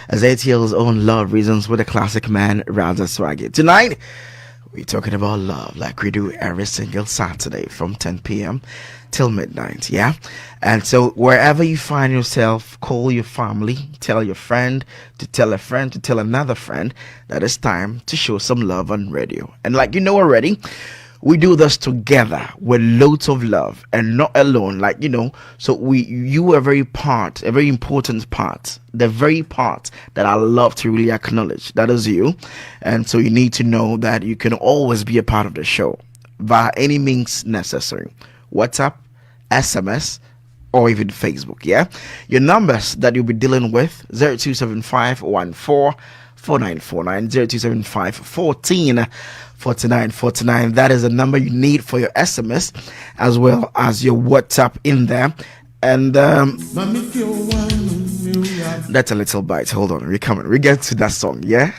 as ATL's own Love Reasons with the classic man Raza Swaggy. Tonight, we're talking about love like we do every single Saturday from 10 p.m. till midnight, yeah? And so wherever you find yourself, call your family, tell your friend, to tell a friend, to tell another friend that it's time to show some love on radio. And like you know already, we do this together with loads of love and not alone, like so you are a very important part, the very part that I love to really acknowledge. That is you. And so you need to know that you can always be a part of the show via any means necessary. WhatsApp, SMS, or even Facebook. Yeah, your numbers that you'll be dealing with: 0275144949, 0275144949. That is the number you need for your SMS as well as your WhatsApp in there. And that's a little bite. Hold on, we're coming. We get to that song, yeah.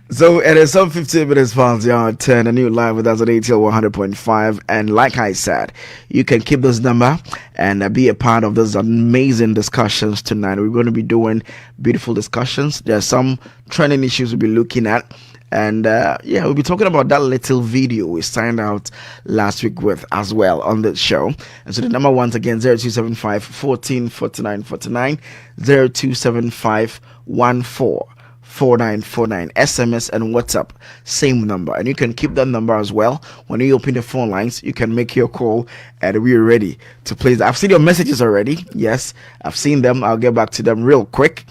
So it is some 15 minutes past the hour 10. A new live with us at ATL 100.5. And like I said, you can keep this number and be a part of those amazing discussions tonight. We're going to be doing beautiful discussions. There are some trending issues we'll be looking at. And we'll be talking about that little video we signed out last week with as well on the show. And so the number once again, 0275 14 49 49, 0275 144949, SMS and WhatsApp, same number. And you can keep that number as well. When you open the phone lines, you can make your call and we're ready to play. I've seen your messages already. Yes, I've seen them. I'll get back to them real quick.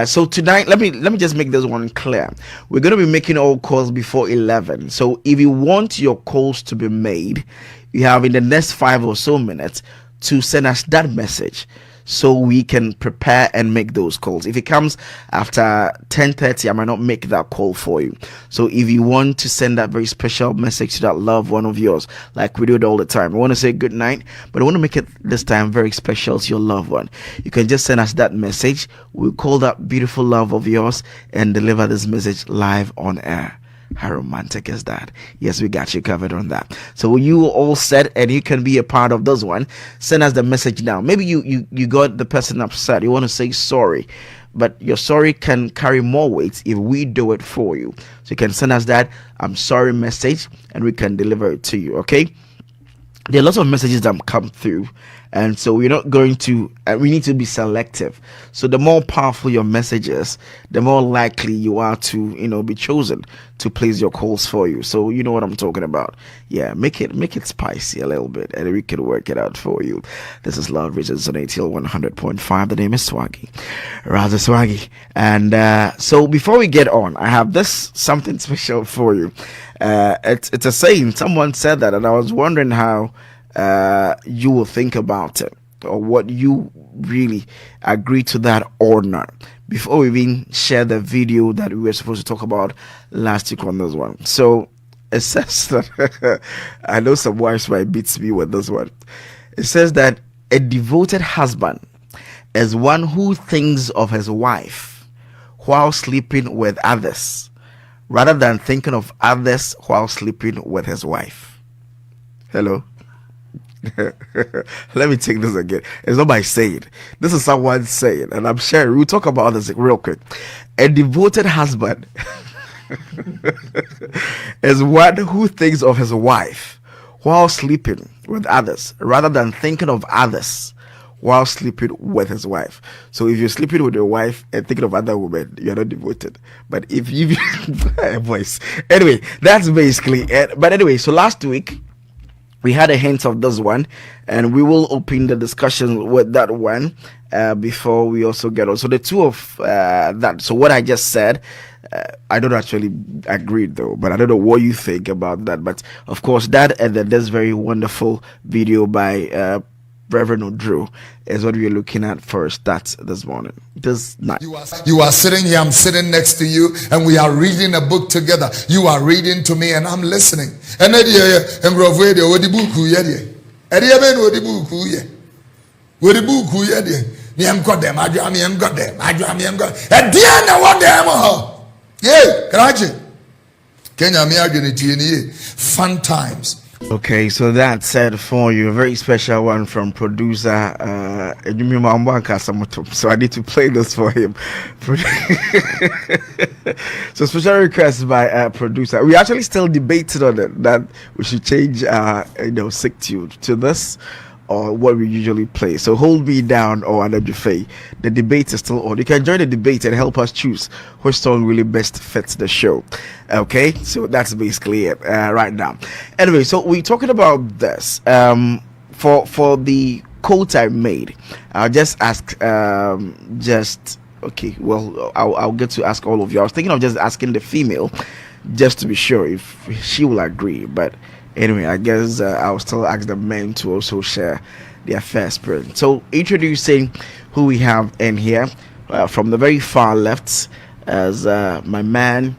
So tonight, let me just make this one clear. We're going to be making all calls before 11. So if you want your calls to be made, you have in the next 5 or so minutes to send us that message so we can prepare and make those calls. If it comes after 10:30, I might not make that call for you. So if you want to send that very special message to that loved one of yours, like we do it all the time, we want to say good night, but I want to make it this time very special to your loved one. You can just send us that message. We'll call that beautiful love of yours and deliver this message live on air. How romantic is that? Yes, we got you covered on that. So you all set and you can be a part of those one. Send us the message now. Maybe you got the person upset. You want to say sorry, but your sorry can carry more weight if we do it for you. So you can send us that I'm sorry message and we can deliver it to you. Okay? There are lots of messages that come through, and so we're not going to we need to be selective. So the more powerful your message is, the more likely you are to be chosen to place your calls for you. So you know what I'm talking about. Yeah, make it spicy a little bit and we can work it out for you. This is Love Reasons on ATL 100.5. The name is Swaggy, Raza Swaggy. And so before we get on, I have this something special for you. It's a saying. Someone said that, and I was wondering how you will think about it, or what you really agree to that or not, before we even share the video that we were supposed to talk about last week on this one. So it says that I know some wives might beat me with this one. It says that a devoted husband is one who thinks of his wife while sleeping with others, rather than thinking of others while sleeping with his wife. Hello? Let me take this again. It's not my saying. This is someone saying, and I'm sharing. We'll talk about this real quick. A devoted husband is one who thinks of his wife while sleeping with others, rather than thinking of others while sleeping with his wife. So if you're sleeping with your wife and thinking of other women, you're not devoted. But if you voice, anyway, that's basically it. But anyway, so last week we had a hint of this one, and we will open the discussion with that one before we also get on. So the two of that. So what I just said, I don't actually agree though, but I don't know what you think about that. But of course, that and then this very wonderful video by Reverend Drew is what we're looking at first. That's this morning. This night. You are sitting here, I'm sitting next to you, and we are reading a book together. You are reading to me, and I'm listening. And then fun times. Okay, so that said for you, a very special one from producer so I need to play this for him. So special request by producer. We actually still debated on it that we should change sick tune to this or what we usually play. So Hold Me Down or Another Fay. The debate is still on. You can join the debate and help us choose which song really best fits the show. Okay, so that's basically it right now. Anyway, so we're talking about this. For the quote I made, I'll just ask okay, well, I'll get to ask all of you. I was thinking of just asking the female just to be sure if she will agree, but anyway, I guess I'll still ask the men to also share their first experience. So, introducing who we have in here from the very far left as my man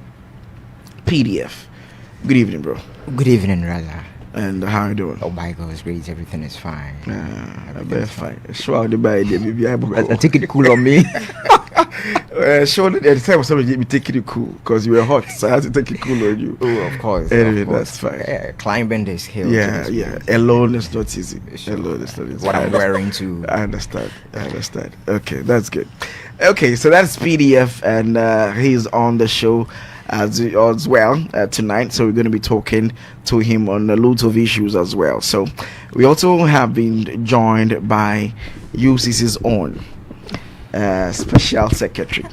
PDF. Good evening, bro. Good evening, Raza. And how are you doing? Oh my God, it's great. Everything is fine. Everything's fine. Sure, the baby, maybe I take it cool on me. Sure, at the time somebody be taking it cool because you were hot, so I had to take it cool on you. Oh, of course. Anyway, of course. that's fine. Yeah, climbing this hill. Yeah. Alone is not easy. Sure. Alone is not easy. What I'm wearing too. I understand. Okay, that's good. Okay, so that's PDF, and he's on the show as well tonight. So we're going to be talking to him on a lot of issues as well. So we also have been joined by UCC's own special secretary.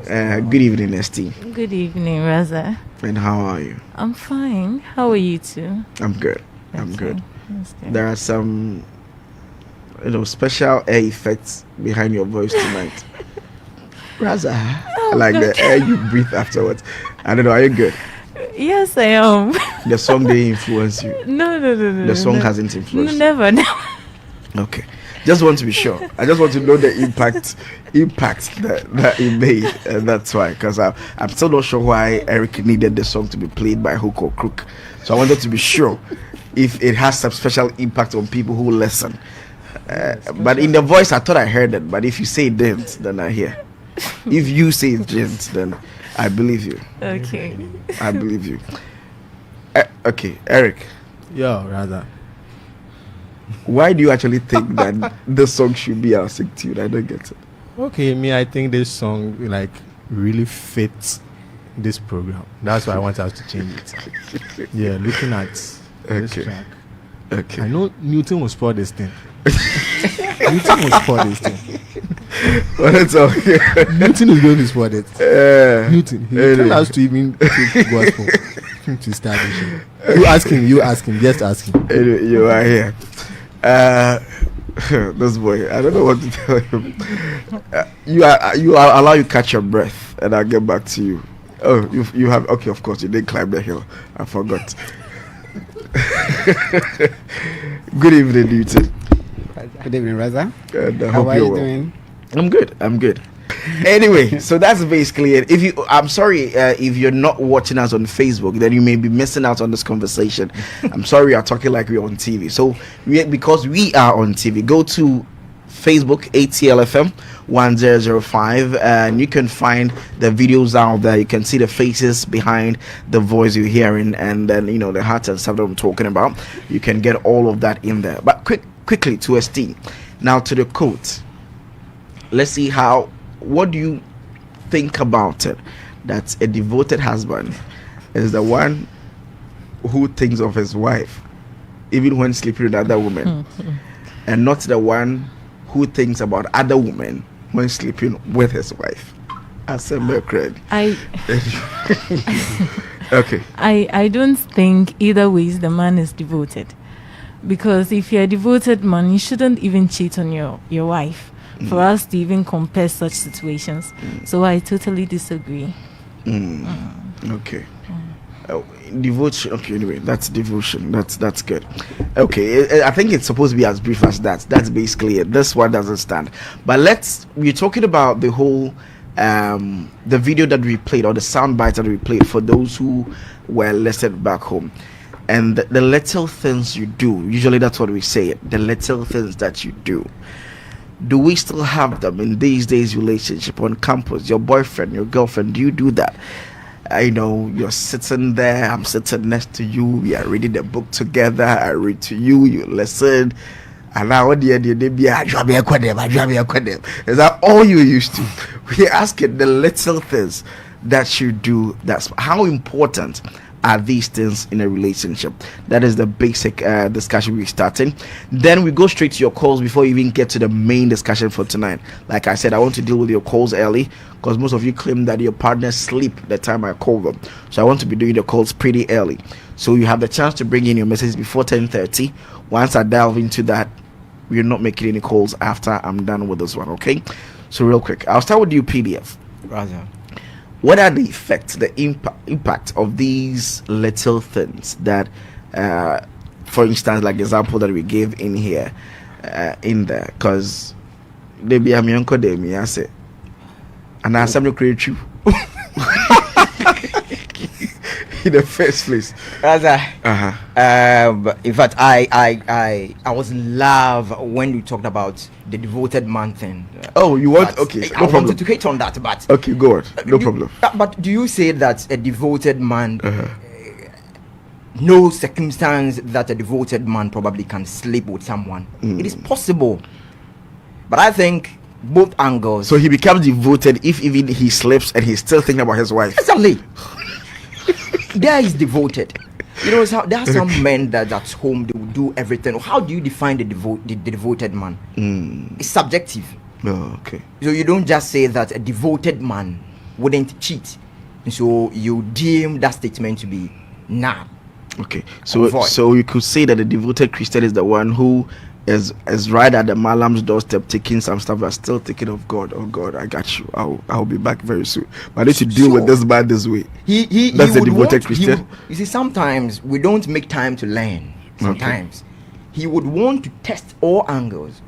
Good evening, Esti. Good evening, Raza. And how are you? I'm fine. How are you too? I'm good. I'm good. That's good. There are some, special air effects behind your voice tonight. Raza, like God. the air you breathe afterwards. I don't know. Are you good? Yes, I am. The song they influence you. No. The song hasn't influenced. Never. Okay. Just want to be sure. I just want to know the impact that it made, and that's why. Because I'm still not sure why Eric needed the song to be played by hook or crook. So I wanted to be sure if it has some special impact on people who listen. But in the voice, I thought I heard it. But if you say it didn't, then I hear. If you say it didn't, then I believe you. Okay. I believe you. Okay, Eric. Yo, rather. Why do you actually think that this song should be our sick tune? I don't get it. Okay, I think this song really fits this program. That's why I want us to change it. Yeah, looking at this track. Okay. I know Newton will spoil this thing. Newton will spoil this thing. Well, it's okay. Newton is going to spoil it. Newton, he told us to even take gospel to establish it. You ask him, just ask him. Anyway, you are here. This boy, I don't know what to tell him. You allow you catch your breath, and I'll get back to you. Oh, you have, okay, of course you didn't climb the hill. I forgot. Good evening, Newton. Good evening, Raza. How are you doing? I'm good. Anyway, so that's basically it. I'm sorry if you're not watching us on Facebook, then you may be missing out on this conversation. I'm sorry we are talking like we're on TV. So because we are on TV, go to Facebook ATLFM 1005 and you can find the videos out there. You can see the faces behind the voice you're hearing, and then the heart and stuff that I'm talking about. You can get all of that in there. But quickly to Esteem. Now to the quote. Let's see what do you think about it, that a devoted husband is the one who thinks of his wife even when sleeping with other women, and not the one who thinks about other women when sleeping with his wife? Okay. I don't think either ways the man is devoted, because if you're a devoted man, you shouldn't even cheat on your wife for us to even compare such situations. So I totally disagree. Okay. Devotion. Okay, anyway, that's devotion. That's good. Okay, I think it's supposed to be as brief as that. That's basically it. This one doesn't stand. But we're talking about the whole the video that we played, or the sound bites that we played, for those who were listening back home. And the little things you do, usually that's what we say, the little things that you do. Do we still have them in these days relationship on campus? Your boyfriend, your girlfriend, do you do that? I know you're sitting there, I'm sitting next to you, we are reading the book together, I read to you, you listen, and now what the idea be is that all you're used to? We're asking the little things that you do. That's how important are these things in a relationship. That is the basic discussion we're starting. Then we go straight to your calls before you even get to the main discussion for tonight. Like I said, I want to deal with your calls early because most of you claim that your partners sleep the time I call them. So I want to be doing the calls pretty early. So you have the chance to bring in your messages before 10:30. Once I delve into that, we're not making any calls after I'm done with this one, okay? So real quick, I'll start with you, PDF. Rather. What are the effects, the impact of these little things that, for instance, like example that we gave in here, in there, because they be a uncle de me, I say, and I some create you in the first place. Rather. In fact, I was in love when you talked about the devoted man thing. Oh, you want? But Okay, I no problem. wanted to hit on that, but Okay, go on. No problem. But do you say that a devoted man, no circumstance that a devoted man probably can sleep with someone? It is possible, but I think both angles. So he becomes devoted if even he sleeps and he's still thinking about his wife. Exactly. There is devoted. You know, there are some men that at home they will do everything. How do you define the devoted man? It's subjective. Oh, okay. So you don't just say that a devoted man wouldn't cheat. So you deem that statement to be nah. Okay. So you could say that the devoted Christian is the one who is right at the Malam's doorstep taking some stuff but still thinking of God. Oh God, I got you. I'll be back very soon. But I need to deal with this man this way. That's the devoted Christian. You see, sometimes we don't make time to learn. Sometimes he would want to test all angles,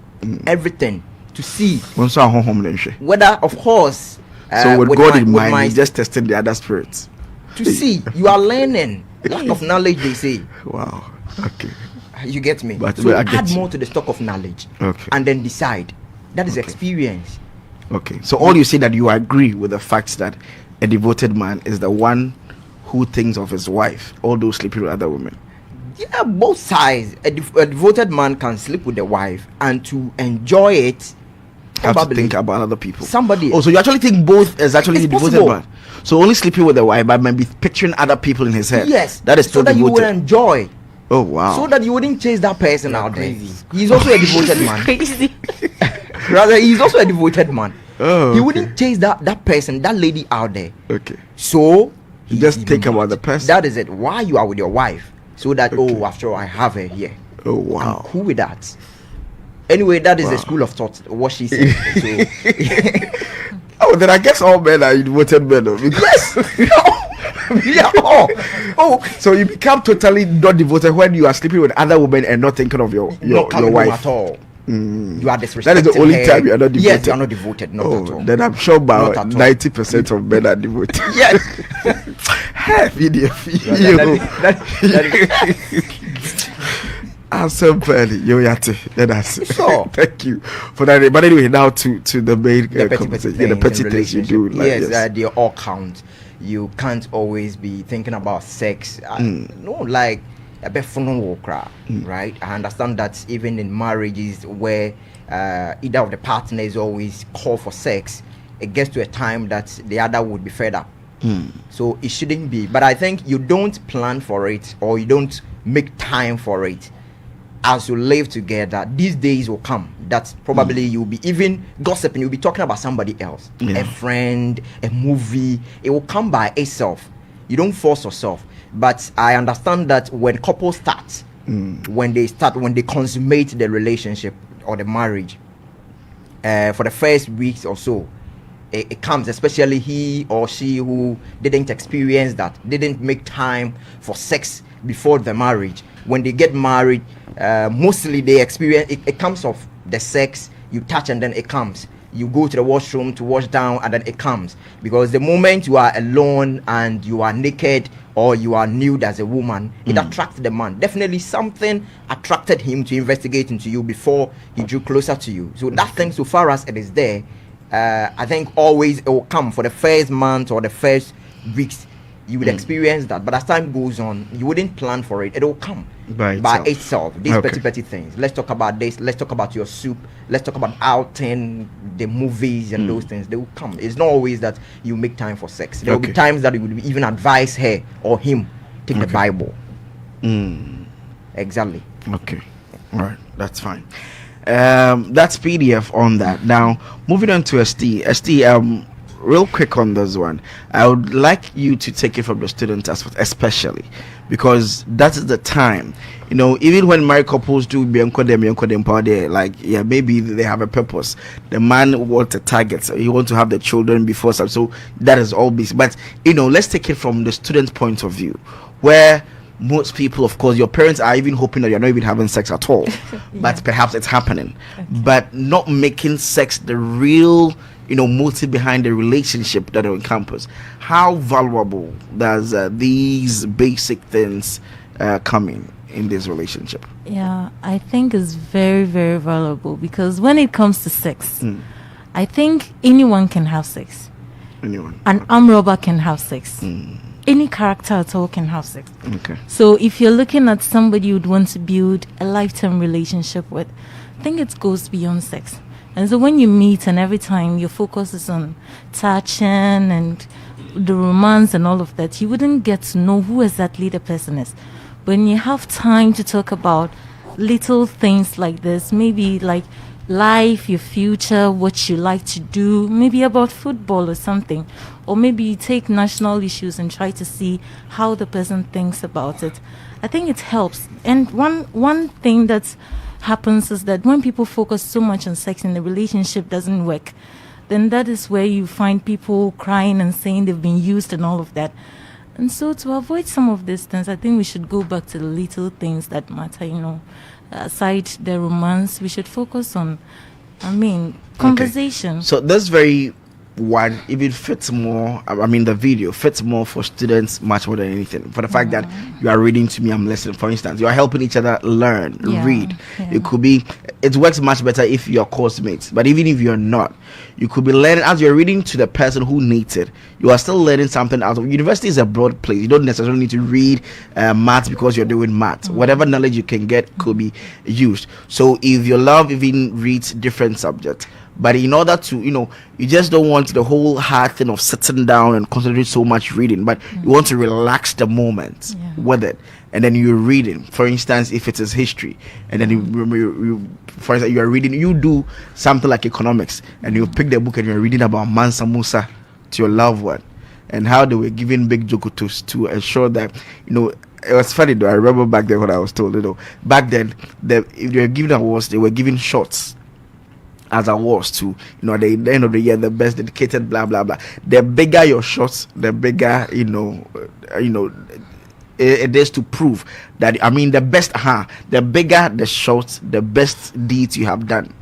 everything, to see whether, of course. So with God in mind, he's just testing the other spirits. To see, you are learning. Lack of knowledge, they say. Wow. Okay. You get me? But so add you. more to the stock of knowledge. Okay. And then decide. That is experience. Okay. So all you say that you agree with the fact that a devoted man is the one who thinks of his wife, although sleeping with other women. Yeah, both sides. A devoted man can sleep with the wife and to enjoy it. Have to think about other people. Somebody. Oh, so you actually think both is actually It's a devoted possible. man. So only sleeping with the wife, but maybe picturing other people in his head. Yes. That is so still that devoted. you will enjoy. Oh wow. So that you wouldn't chase that person out there. He's also a devoted man. Crazy. Rather, he's also a devoted man. Oh, He okay. wouldn't chase that person, that lady out there. Okay. So You just think about the person. That is it. Why you are with your wife? So that Okay. after all, I have her here. Oh I'm wow. cool with that. Anyway, that is the school of thought. What she said. So, Oh, then I guess all men are devoted men. Though, because yeah. Oh. so you become totally not devoted when you are sleeping with other women and not thinking of your Not coming home wife at all. You are disrespecting. That is the only her. time you are not devoted. Yes, you are not devoted. Not at all. Then I'm sure Not about at all. 90% of men are devoted. Yes. Video. I'm so petty. Sure. Thank you for that. But anyway, now to the main The conversation. petty The petty in things you do. relationship. Like, Yes, they all count. You can't always be thinking about sex. No, like a bit fun right? I understand that even in marriages where either of the partners always call for sex, it gets to a time that the other would be fed up. So it shouldn't be. But I think you don't plan for it or you don't make time for it. As you live together, these days will come that probably you'll be even gossiping, you'll be talking about somebody else, a friend, a movie. It will come by itself. You don't force yourself. But I understand that when couples start, when they consummate the relationship or the marriage, for the first weeks or so, it comes, especially he or she who didn't experience that, didn't make time for sex before the marriage. When they get married, mostly they experience it comes off the sex. You touch and then it comes. You go to the washroom to wash down and then it comes. Because the moment you are alone and you are naked or you are nude as a woman, it attracts the man. Definitely something attracted him to investigate into you before he drew closer to you. So that thing, so far as it is there, I think always it will come for the first month or the first weeks. You would experience that, but as time goes on, you wouldn't plan for it. It will come by itself. These petty things. Let's talk about this. Let's talk about your soup. Let's talk about outing, the movies, and those things. They will come. It's not always that you make time for sex. There will be times that you would even advise her or him take the Bible. Exactly. Okay. All right. That's fine. That's PDF on that. Now, moving on to ST. Real quick on this one, I would like you to take it from the student aspect, especially because that is the time, even when married couples do be like, maybe they have a purpose. The man wants a target, so he wants to have the children before, so that is all busy. But let's take it from the student point of view, where most people, of course, your parents are even hoping that you're not even having sex at all, but perhaps it's happening, but not making sex the real motive behind the relationship that on campus. How valuable does these basic things come in this relationship? I think it's very, very valuable, because when it comes to sex, I think anyone can have sex. An armed robber can have sex. Any character at all can have sex. Okay. So if you're looking at somebody you'd want to build a lifetime relationship with, I think it goes beyond sex. And so when you meet and every time your focus is on touching and the romance and all of that, you wouldn't get to know who exactly the person is. When you have time to talk about little things like this, maybe like life, your future, what you like to do, maybe about football or something, or maybe you take national issues and try to see how the person thinks about it, I think it helps. And one thing that's happens is that when people focus so much on sex and the relationship doesn't work, then that is where you find people crying and saying they've been used and all of that. And so to avoid some of these things, I think we should go back to the little things that matter, aside the romance, we should focus on, conversation. So that's very one, even fits more, the video fits more for students much more than anything, for the fact that you are reading to me, I'm listening. For instance, you are helping each other learn, read. It works much better if you're course mates, but even if you're not, you could be learning as you're reading to the person who needs it. You are still learning something out of university. Is a broad place. You don't necessarily need to read maths because you're doing maths. Whatever knowledge you can get could be used. So if your love even reads different subjects, but in order to, you just don't want the whole hard thing of sitting down and concentrating so much reading, but you want to relax the moment with it. And then you're reading, for instance, if it is history, and then for instance, you are reading, you do something like economics, and you pick the book and you're reading about Mansa Musa to your loved one, and how they were giving big jokotos to ensure that, it was funny though. I remember back then what I was told, back then, if they were giving awards, they were giving shots as awards to, at the end of the year, the best dedicated, blah blah blah. The bigger your shots, the bigger, it is to prove that, the best, the bigger the shots, the best deeds you have done.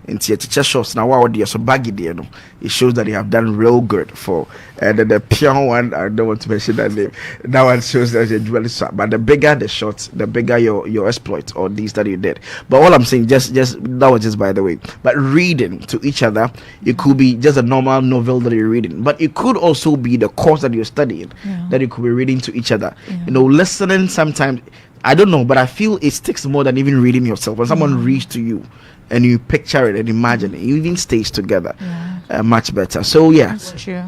And teacher shows now what they are so baggy there, it shows that they have done real good for the pure one. I don't want to mention that name. That one shows that you're really sharp. But the bigger the shots, the bigger your exploits or these that you did. But all I'm saying, just that was just by the way. But reading to each other, it could be just a normal novel that you're reading, but it could also be the course that you're studying that you could be reading to each other. Listening sometimes, I don't know, but I feel it sticks more than even reading yourself. When someone reads to you and you picture it and imagine it, it even stays together much better. So that's true.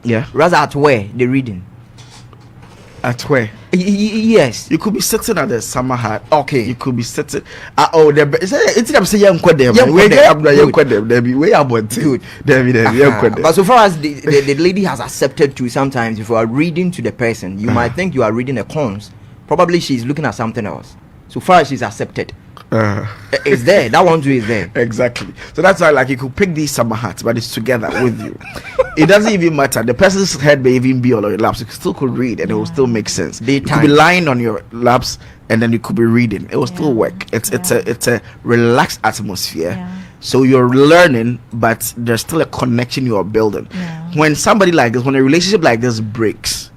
Yeah. Rather at where the reading. At where? Yes. You could be sitting at the summer hat. Okay. You could be sitting. It's I'm saying young them. But so far as the lady has accepted to, sometimes if you are reading to the person, you might think you are reading a cons. Probably she's looking at something else. So far as she's accepted. It's there. That one too is there. Exactly. So that's why, you could pick these summer hats, but it's together with you. It doesn't even matter. The person's head may even be on your laps. You still could read, and it will still make sense. You could be lying on your laps, and then you could be reading. It will still work. It's a relaxed atmosphere. So you're learning, but there's still a connection you are building. When somebody like this, when a relationship like this breaks,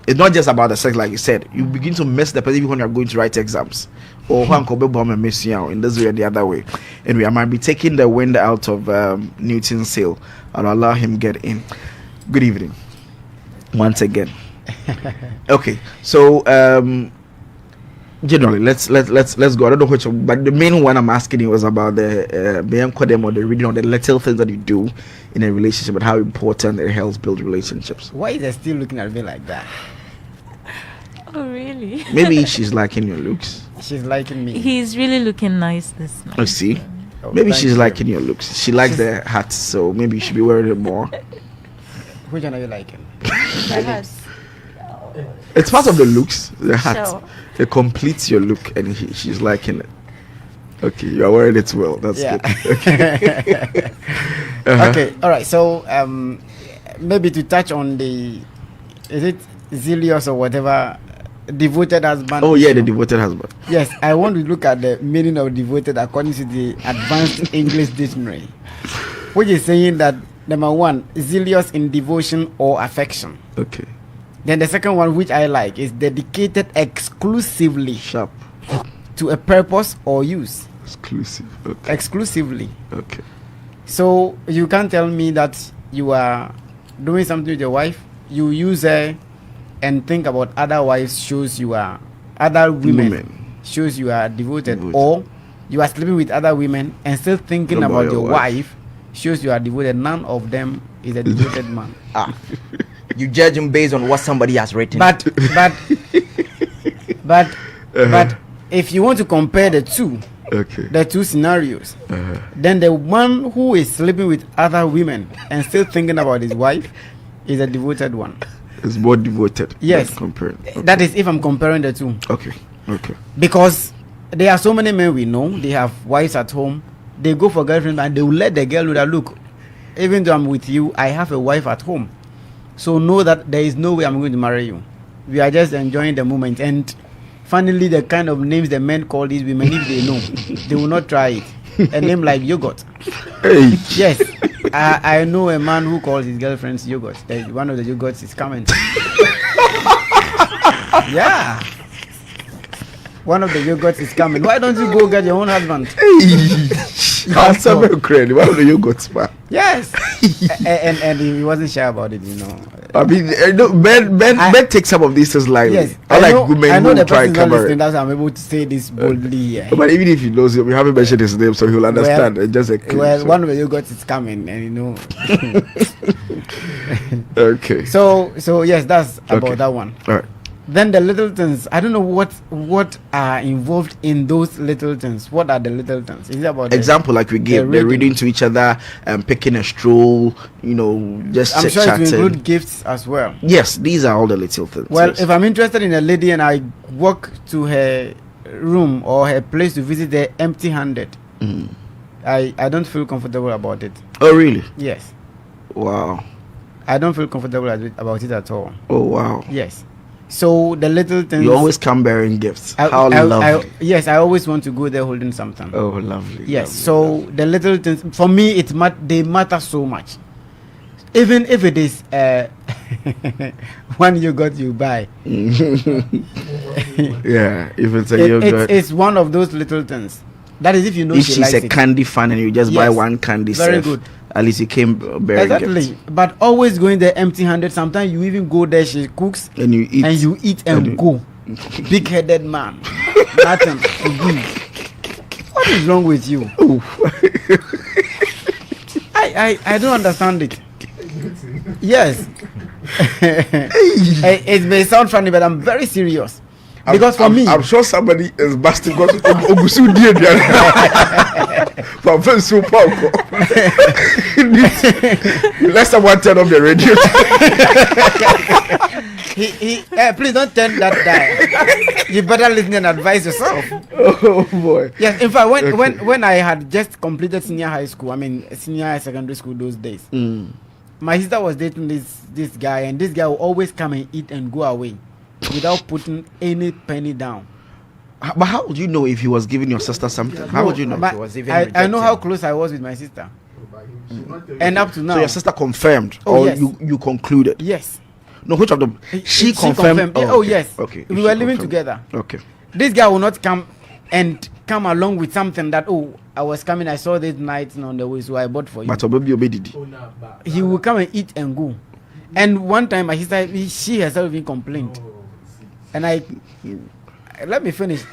it's not just about the sex, like you said. You begin to miss the person even when you're going to write exams. Or in this way or the other way. Anyway, I might be taking the wind out of Newton's sail and allow him get in. Good evening. once again. Okay, so generally, let's go. I don't know which, but the main one I'm asking you was about the or the reading of the little things that you do in a relationship and how important it helps build relationships. Why is they still looking at me like that? Oh, really? Maybe she's liking your looks. She's liking me. He's really looking nice this night. I see. Oh, Maybe thank she's you. liking your looks. She likes the hat, so maybe you should be wearing it more. Which one are you liking? It's part of the looks, the hat. Sure. It completes your look, and she's liking it. Okay, you are wearing it well. That's Yeah. good. Okay. Uh-huh. Okay, all right. So maybe to touch on the, is it zealous or whatever, devoted husband? Oh yeah, issue. the devoted husband. Yes, I want to look at the meaning of devoted according to the Advanced English Dictionary, which is saying that number one, zealous in devotion or affection. Okay. Then the second one, which I like, is dedicated exclusively Sharp. to a purpose or use. Exclusive. Okay. Exclusively. Okay. So you can't tell me that you are doing something with your wife, you use her and think about other wives, shows you are other women. Shows you are devoted. Or you are sleeping with other women and still thinking about your wife, shows you are devoted. None of them is a devoted man. You judge him based on what somebody has written. But if you want to compare the two, Okay. the two scenarios, then the one who is sleeping with other women and still thinking about his wife is a devoted one. It's more devoted. Yes. Compared. Okay. That is if I'm comparing the two. Okay. Okay. Because there are so many men we know, they have wives at home, they go for girlfriend and they will let the girl know that, look, even though I'm with you, I have a wife at home. So know that there is no way I'm going to marry you. We are just enjoying the moment. And finally, the kind of names the men call these women, if they know, they will not try it. A name like yogurt. Hey. Yes, I know a man who calls his girlfriend's yogurt. One of the yogurts is coming. Yeah. One of the yogurts is coming. Why don't you go get your own husband? Answer me credit. Why don't you go to Yes. and he wasn't shy about it, you know. I mean, men take some of these things lightly. Yes, I like women I know who the try and person not cover listening. it. That's why I'm able to say this boldly here. But even if he knows him, we haven't mentioned his name, so he'll understand. It's just a clue, Well, so. one of the yogurts is coming, and you know. Okay. So yes, that's about Okay. that one. All right. Then the little things. I don't know what are involved in those little things. What are the little things? Is it about Example like we gave, they're reading to each other and picking a stroll, you know, just I'm sure it chatting. will include gifts as well. Yes, these are all the little things. Well, yes. if I'm interested in a lady and I walk to her room or her place to visit her empty-handed, I don't feel comfortable about it. Oh, really? Yes, Wow. I don't feel comfortable about it at all. Oh, wow. Yes. So the little things. You always come bearing gifts. How I lovely. yes, I always want to go there holding something. Oh, lovely. Yes. lovely, So lovely. the little things for me, they matter so much. Even if it is one yogurt you buy, Yeah, if it's a yogurt. it's one of those little things. That is if you know If she she's likes a it. candy fan and you just buy Yes. one candy Very set, good. at least you came bearing Exactly. gifts. But always going there empty-handed. Sometimes you even go there, she cooks, And you eat. and you eat and And you- go. Big-headed man. Nothing to give. What is wrong with you? I don't understand it. Yes. It may sound funny, but I'm very serious. Because for me, I'm sure somebody is busting because Ogusu did from so let someone turn off the radio. please don't turn that down. You better listen and advise yourself. Oh boy. Yes, in fact, Okay. when I had just completed senior high school, I mean senior secondary school those days, my sister was dating this guy, and this guy will always come and eat and go away without putting any penny down. But how would you know if he was giving your sister something? How would you know? But He was even I know how rejected. close I was with my sister, and up to now, So your sister confirmed, Oh, or yes. you concluded? yes, No, which of them? She confirmed. Oh, yes. Okay. We she were living confirmed. together. Okay. This guy will not come along with something that, oh, I was coming, I saw this night on the way, so I bought for you. But baby obedidi. He will come and eat and go. And one time my sister, she herself even complained. And let me finish.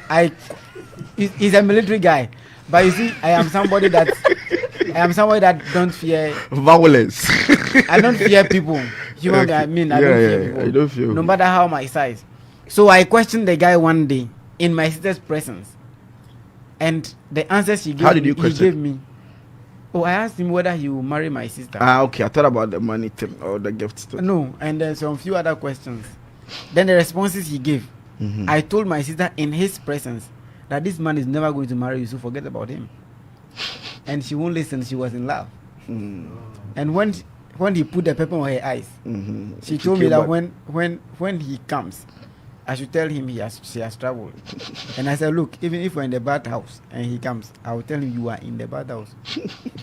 He's a military guy, but you see, I am somebody that don't fear Violence. I don't fear people. Human being, I mean, I don't fear people. I don't fear No people. matter how my size. So I questioned the guy one day in my sister's presence, and the answers he gave, How did you he question? gave me. Oh, I asked him whether he will marry my sister. Okay. I thought about the money thing or the gift thing. No, and then some few other questions. Then the responses he gave. I told my sister in his presence that this man is never going to marry you, so forget about him. And she won't listen. She was in love. And when he put the pepper on her eyes, she told me came that back. when he comes, I should tell him she has traveled. And I said, look, even if we're in the bathhouse and he comes, I will tell him you are in the bathhouse.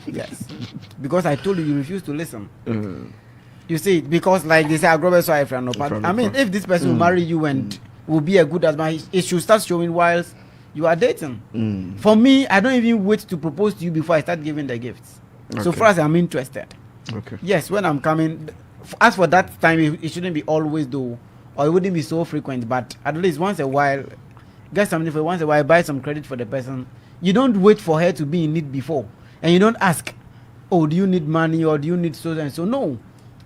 Yes, because I told you refuse to listen. You see, because like they say, I mean, if this person will marry you and will be a good husband, it should start showing whilst you are dating. For me, I don't even wait to propose to you before I start giving the gifts. So Okay. far as I'm interested. Okay. Yes, when I'm coming. As for that time, it shouldn't be always though, or it wouldn't be so frequent. But at least once a while, get something for once a while, buy some credit for the person. You don't wait for her to be in need before, and you don't ask, oh, do you need money or do you need so and so? No,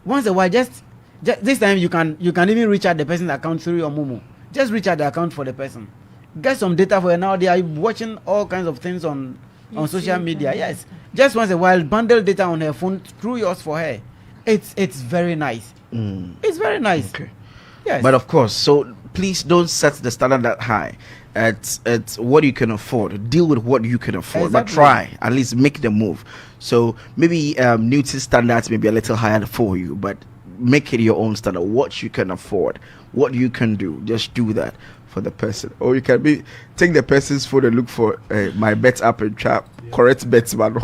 once a while, just this time you can even reach out the person's account through your Momo. Just reach out the account for the person. Get some data for her. Now they are watching all kinds of things on social media. Yes, just once a while, bundle data on her phone through yours for her. It's very nice. It's very nice. Okay. Yes. But of course, so please don't set the standard that high. It's what you can afford. Deal with what you can afford, but Exactly. try at least make the move. So maybe Newton standards may be a little higher for you, but make it your own standard. What you can afford, what you can do, just do that for the person. Or you can take the person's phone and look for my bet app and trap correct bets man.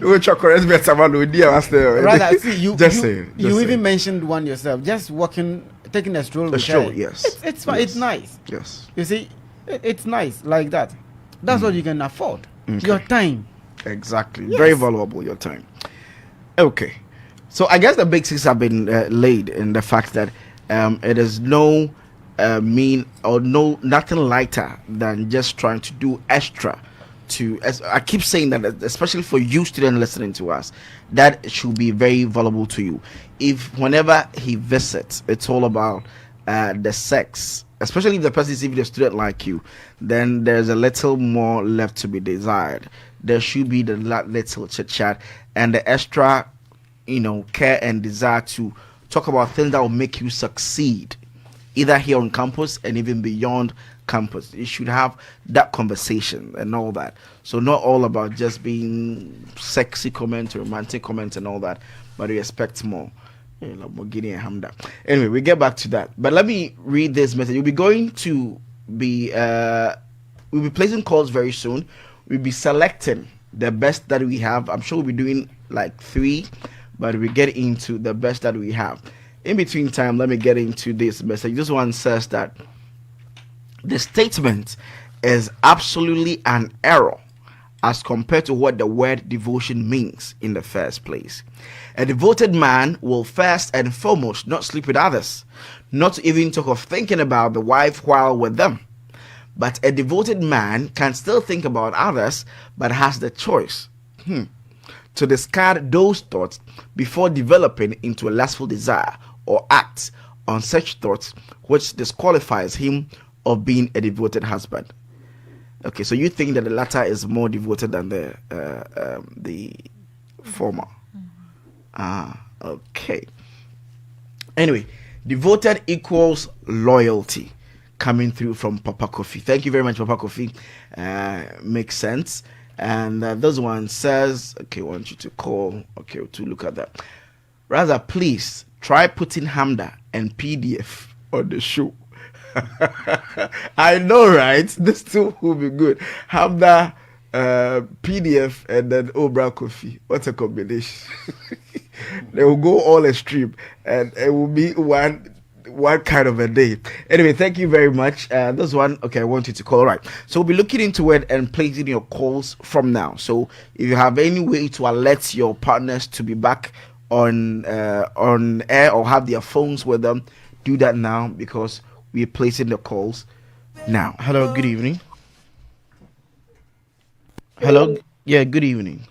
Which are correct bets man? Rather, see you. Just saying. You even mentioned one yourself. Just taking a stroll. The with show, her. yes. It's fine. Yes. It's nice. Yes. You see, it's nice like that. That's what you can afford. Okay. Your time. Exactly. Yes. Very valuable, your time. Okay. So I guess the basics have been laid in the fact that it is no nothing lighter than just trying to do extra as I keep saying that, especially for you student listening to us, that should be very valuable to you. If whenever he visits, it's all about the sex, especially if the person is even a student like you, then there's a little more left to be desired. There should be the little chit chat and the extra, care and desire to talk about things that will make you succeed, either here on campus and even beyond campus. You should have that conversation and all that. So not all about just being sexy comments, romantic comments and all that, but we expect more. Anyway, we get back to that. But let me read this message. We'll be placing calls very soon. We'll be selecting the best that we have. I'm sure we'll be doing like 3, but we get into the best that we have. In between time, let me get into this message. This one says that the statement is absolutely an error as compared to what the word devotion means in the first place. A devoted man will first and foremost not sleep with others, not even talk of thinking about the wife while with them. But a devoted man can still think about others, but has the choice to discard those thoughts before developing into a lustful desire or act on such thoughts, which disqualifies him of being a devoted husband. Okay, so you think that the latter is more devoted than the former? Okay. Anyway, devoted equals loyalty, coming through from Papa Kofi. Thank you very much, Papa Kofi. Makes sense. And this one says, okay, I want you to call. Okay, to look at that. Rather, please try putting Hamda and PDF on the show. I know, right? This two will be good. Hamda, PDF, and then Obra Coffee. What a combination! They will go all extreme, and it will be one kind of a day. Anyway, thank you very much. This one, okay, I want you to call. All right, so we'll be looking into it and placing your calls from now. So if you have any way to alert your partners to be back on air or have their phones with them, do that now because we're placing the calls now. Hello, good evening. Hello, yeah, good evening.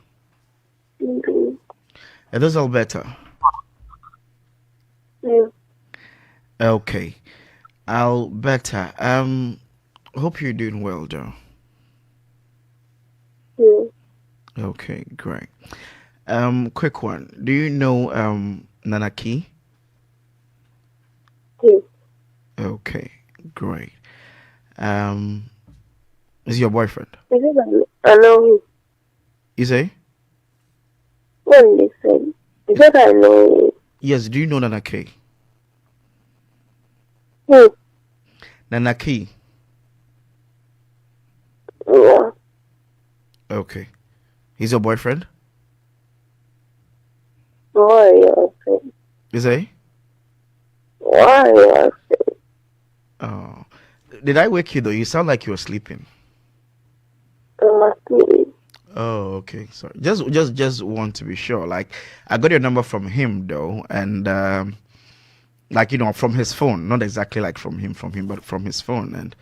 It is Alberta. Yeah. Okay, Alberta. Hope you're doing well, though. Yeah. Okay, great. Quick one. Do you know Nanaki? Yeah. Okay, great. Is he your boyfriend? Because I know him. You say? When they said, because I know him. Yes. Do you know Nanaki? Hmm. Nanaki. Yeah. Okay. He's your boyfriend? Why are you asking? You say? Why are you asking? Oh. Did I wake you though? You sound like you were sleeping. I'm asking. Oh, okay. Sorry. Just want to be sure. Like, I got your number from him though, and like from his phone, not exactly like from him, but from his phone,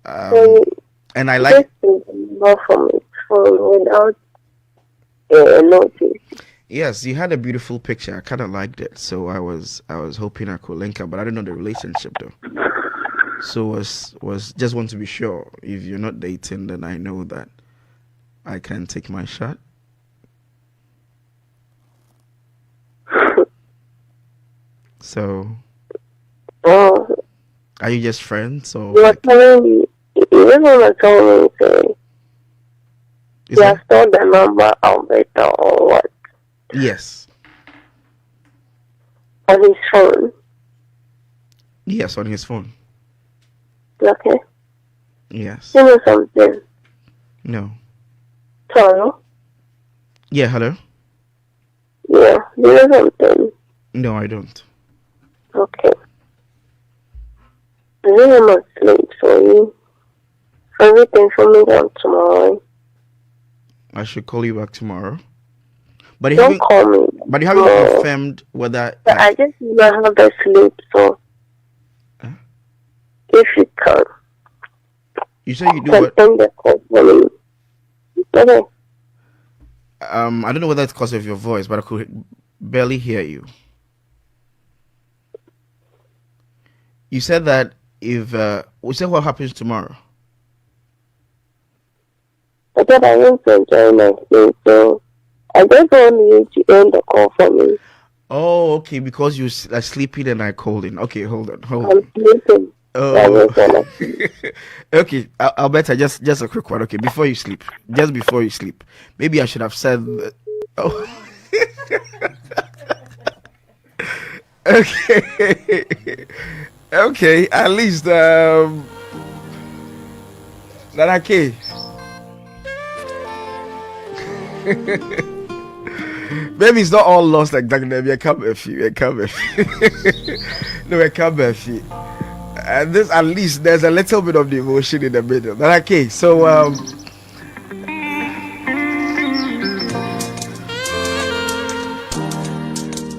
and I like. Not from his phone without a notice. Yes, you had a beautiful picture. I kind of liked it, so I was hoping I could link up, but I don't know the relationship though. So was just want to be sure. If you're not dating, then I know that I can take my shot. So, Oh, are you just friends or? you are telling me, you just want to tell me, say, Is you that- have stored the number Alberta or what? Yes. On his phone. Yes, on his phone. Okay? Yes. You know something? No. Hello? Yeah. Hello. Yeah, you know something? No, I don't. Okay. I really am not sleep for you. Everything for me down tomorrow. I should call you back tomorrow. But you Don't haven't. call me. But you haven't tomorrow. confirmed whether. But I just do not have the sleep, so Huh? if you can, You say you do can what? end the call for me. Okay. I don't know whether it's because of your voice, but I could barely hear you. You said that if we said what happens tomorrow. I thought I want to enjoy my sleep, so I just want you to end the call for me. Oh, okay, because you are sleeping and I called in. Okay, hold on. I'm sleeping. I Oh, just wanna sleep. okay. I'll better just a quick one. Okay, before you sleep, just before you sleep, maybe I should have said. Oh, okay, okay. At least that okay. Maybe it's not all lost like that. Maybe come a few. No, come a few. And this, at least, there's a little bit of the emotion in the middle. But okay, so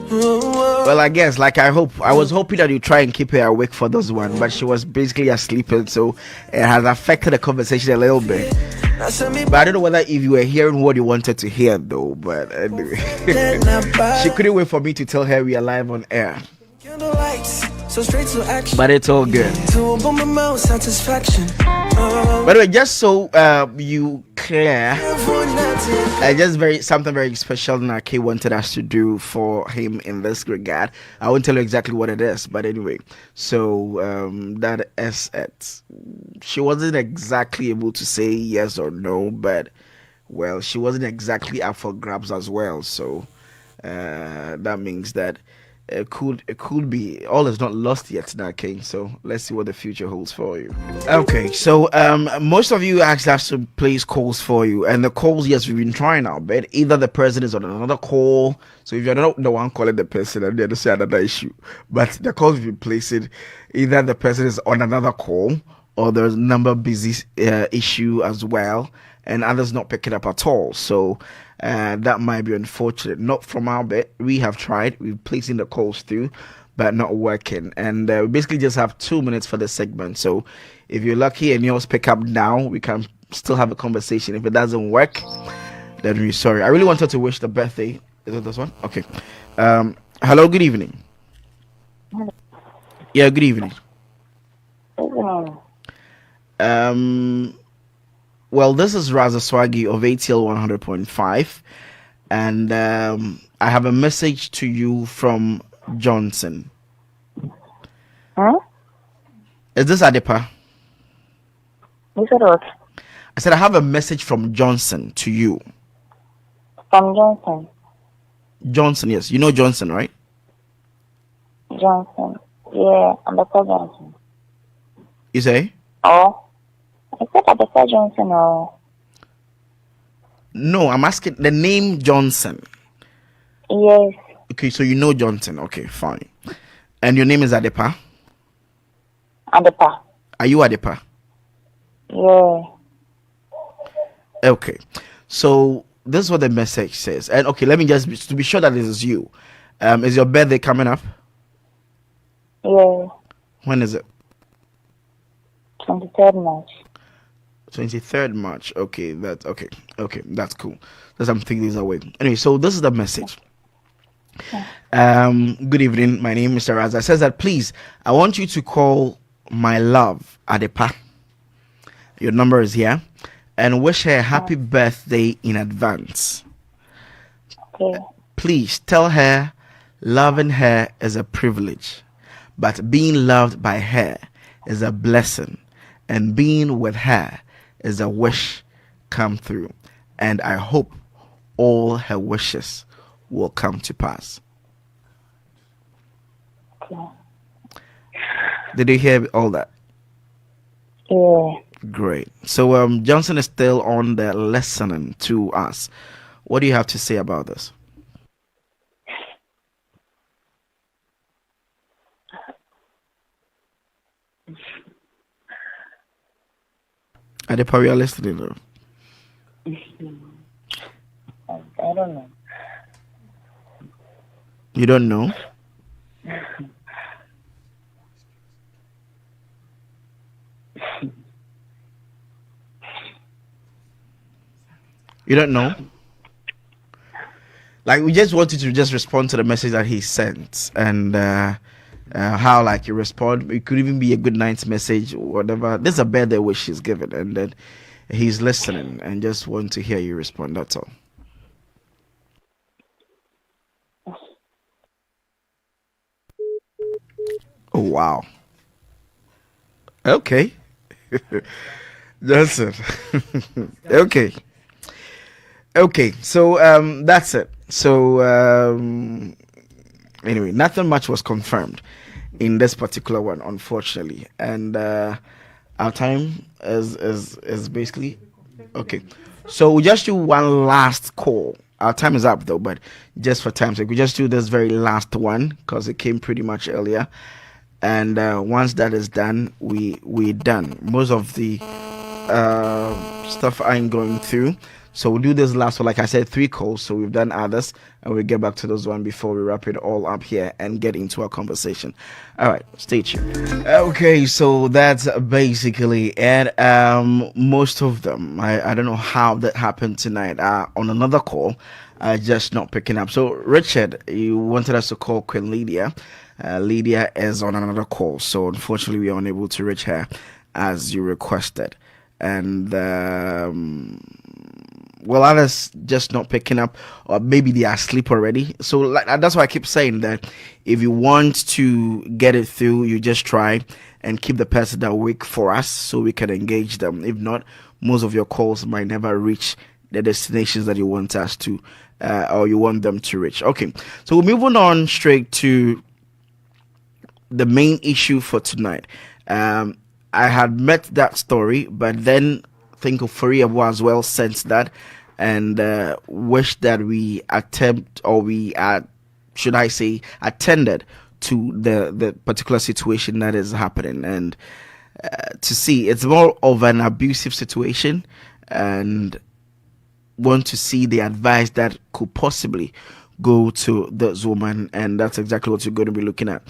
well, I guess I was hoping that you try and keep her awake for this one, but she was basically asleep, and so it has affected the conversation a little bit. But I don't know whether if you were hearing what you wanted to hear though. But anyway, she couldn't wait for me to tell her we are live on air. But it's all good. By the way, just so you clear, just something very special Nake wanted us to do for him in this regard. I won't tell you exactly what it is, but anyway, so that is it. She wasn't exactly able to say yes or no, but well, she wasn't exactly up for grabs as well. So that means that it could be all is not lost yet, Nake. So let's see what the future holds for you. Okay, so most of you asked us to place calls for you, and the calls, yes, we've been trying our best. Either the person is on another call, so if you're not the one calling the person, then there's another issue. But the calls we've been placing, either the person is on another call or there's a number busy issue as well, and others not picking up at all. So that might be unfortunate. Not from our bit. We have tried. We're placing the calls through, but not working. And we basically just have 2 minutes for the segment. So if you're lucky and yours pick up now, we can still have a conversation. If it doesn't work, then we're sorry. I really wanted to wish the birthday. Is it this one? Okay. Hello, good evening. Yeah, good evening. Well, this is Raza Swaggy of ATL 100.5, and I have a message to you from Johnson. Huh? Is this Adepa? You said what? I said I have a message from Johnson to you. From Johnson. Johnson, yes. You know Johnson, right? Johnson. Yeah, Adepa Johnson. You say? Oh. I said Adepa Johnson or... No, I'm asking the name Johnson. Yes. Okay, so you know Johnson. Okay, fine. And your name is Adepa? Adepa. Are you Adepa? Yeah. Okay. So this is what the message says. And okay, let me just to be sure that this is you. Is your birthday coming up? Yeah. When is it? 23rd March. 23rd March. Okay, that's okay. Okay, that's cool. That's I'm thinking this away. Anyway, so this is the message. Good evening. My name is Mr. Raza. It says that please, I want you to call my love Adepa. Your number is here, and wish her a happy birthday in advance. Okay. Please tell her loving her is a privilege, but being loved by her is a blessing, and being with her is a wish come through. And I hope all her wishes will come to pass. Okay. Did you hear all that? Yeah. Great. So Johnson is still on the listening to us. What do you have to say about this? Adepa, you are listening though. I don't know. You don't know? You don't know? Like, we just want you to just respond to the message that he sent, and how like you respond. It could even be a good night's message, whatever. There's a birthday wish he's given, and then he's listening and just want to hear you respond. That's all. Oh wow. Okay. That's it. Okay. Okay, so that's it. So anyway, nothing much was confirmed in this particular one, unfortunately, and our time is basically okay. So we just do one last call. Our time is up though, but just for time's sake, we just do this very last one because it came pretty much earlier. And once that is done, we're done. Most of the stuff I'm going through. So we'll do this last one, like I said, 3 calls. So we've done others, and we'll get back to those one before we wrap it all up here and get into our conversation. All right, stay tuned. Okay, so that's basically it. Most of them, I don't know how that happened tonight. On another call, just not picking up. So Richard, you wanted us to call Queen Lydia. Lydia is on another call, so unfortunately we are unable to reach her as you requested. And well, others just not picking up, or maybe they are asleep already. So like, that's why I keep saying that if you want to get it through, you just try and keep the person awake for us so we can engage them. If not, most of your calls might never reach the destinations that you want us to, or you want them to reach. Okay, so we're moving on straight to the main issue for tonight. I had met that story, but then think of Fariabu as well sensed that and wish that we attempt, or we should I say attended to the particular situation that is happening, and to see it's more of an abusive situation, and want to see the advice that could possibly go to this woman, and that's exactly what you're going to be looking at.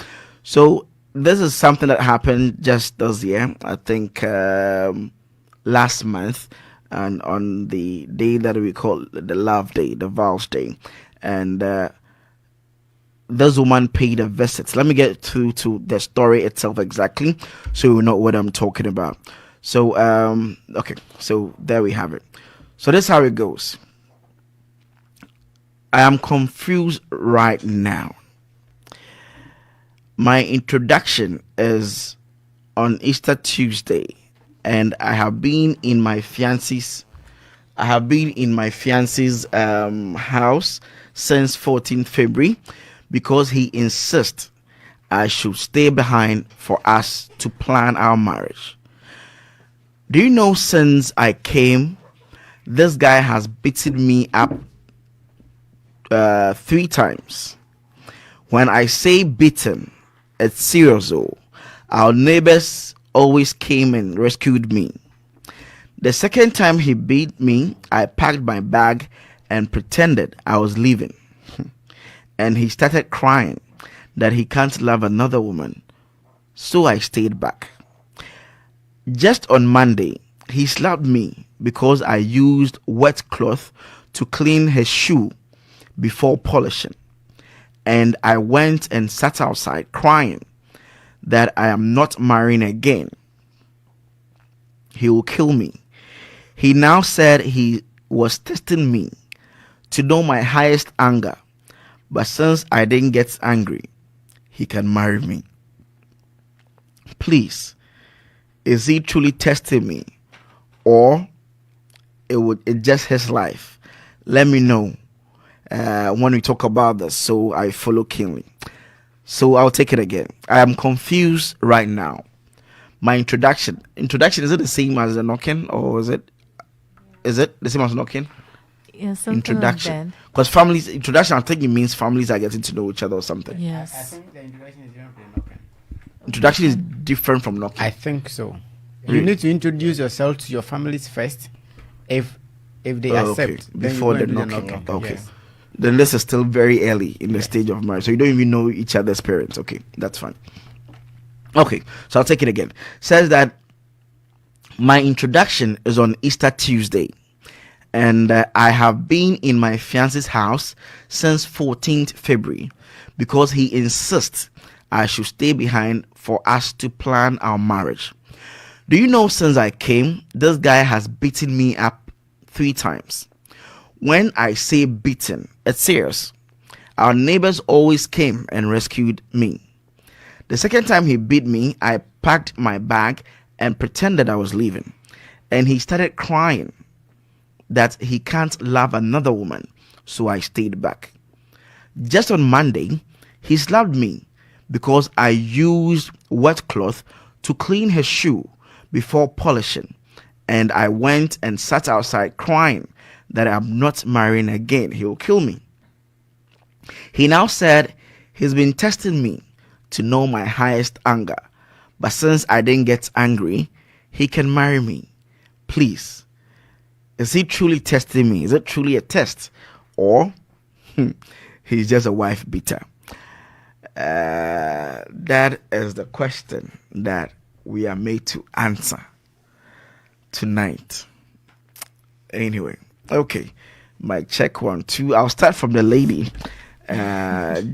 So this is something that happened just this year, I think, last month, and on the day that we call the Love Day, the Vows Day, and this woman paid a visit. Let me get through to the story itself exactly, so you know what I'm talking about. So okay, so there we have it. So this is how it goes. I am confused right now. My introduction is on Easter Tuesday, and I have been in my fiance's house since 14th February because he insists I should stay behind for us to plan our marriage. Do you know, since I came, this guy has beaten me up 3 times. When I say beaten, it's serious though. Our neighbors always came and rescued me. The second time he beat me, I packed my bag and pretended I was leaving. And he started crying that he can't love another woman. So I stayed back. Just on Monday, he slapped me because I used wet cloth to clean his shoe before polishing. And I went and sat outside crying that I am not marrying again. He will kill me. He now said he was testing me to know my highest anger, but since I didn't get angry, he can marry me. Please, is he truly testing me, or it's just his life? Let me know when we talk about this, so I follow keenly. So I'll take it again. I am confused right now. My introduction, is it the same as the knocking, or is it the same as knocking? Yeah, something Introduction, like that. because families introduction, I think it means families are getting to know each other or something. Yes. I think the introduction is different from knocking. Introduction is different from knocking. I think so. Really? You need to introduce yourself to your families first. If they Okay. accept, then Before you the go and do knocking. Okay. Yes. Then this is still very early in the stage of marriage, so you don't even know each other's parents. Okay, that's fine. Okay, so I'll take it again. Says that my introduction is on Easter Tuesday, and I have been in my fiance's house since 14th February because he insists I should stay behind for us to plan our marriage. Do you know, since I came, this guy has beaten me up 3 times. When I say beaten, it's serious. Our neighbors always came and rescued me. The second time he beat me, I packed my bag and pretended I was leaving. And he started crying that he can't love another woman, so I stayed back. Just on Monday, he slapped me because I used wet cloth to clean his shoe before polishing, and I went and sat outside crying that I'm not marrying again. He'll kill me. He now said he's been testing me to know my highest anger, but since I didn't get angry, he can marry me. Please, is he truly testing me? Is it truly a test, or he's just a wife beater? That is the question that we are made to answer tonight. Anyway, okay, my check 1, 2. I'll start from the lady,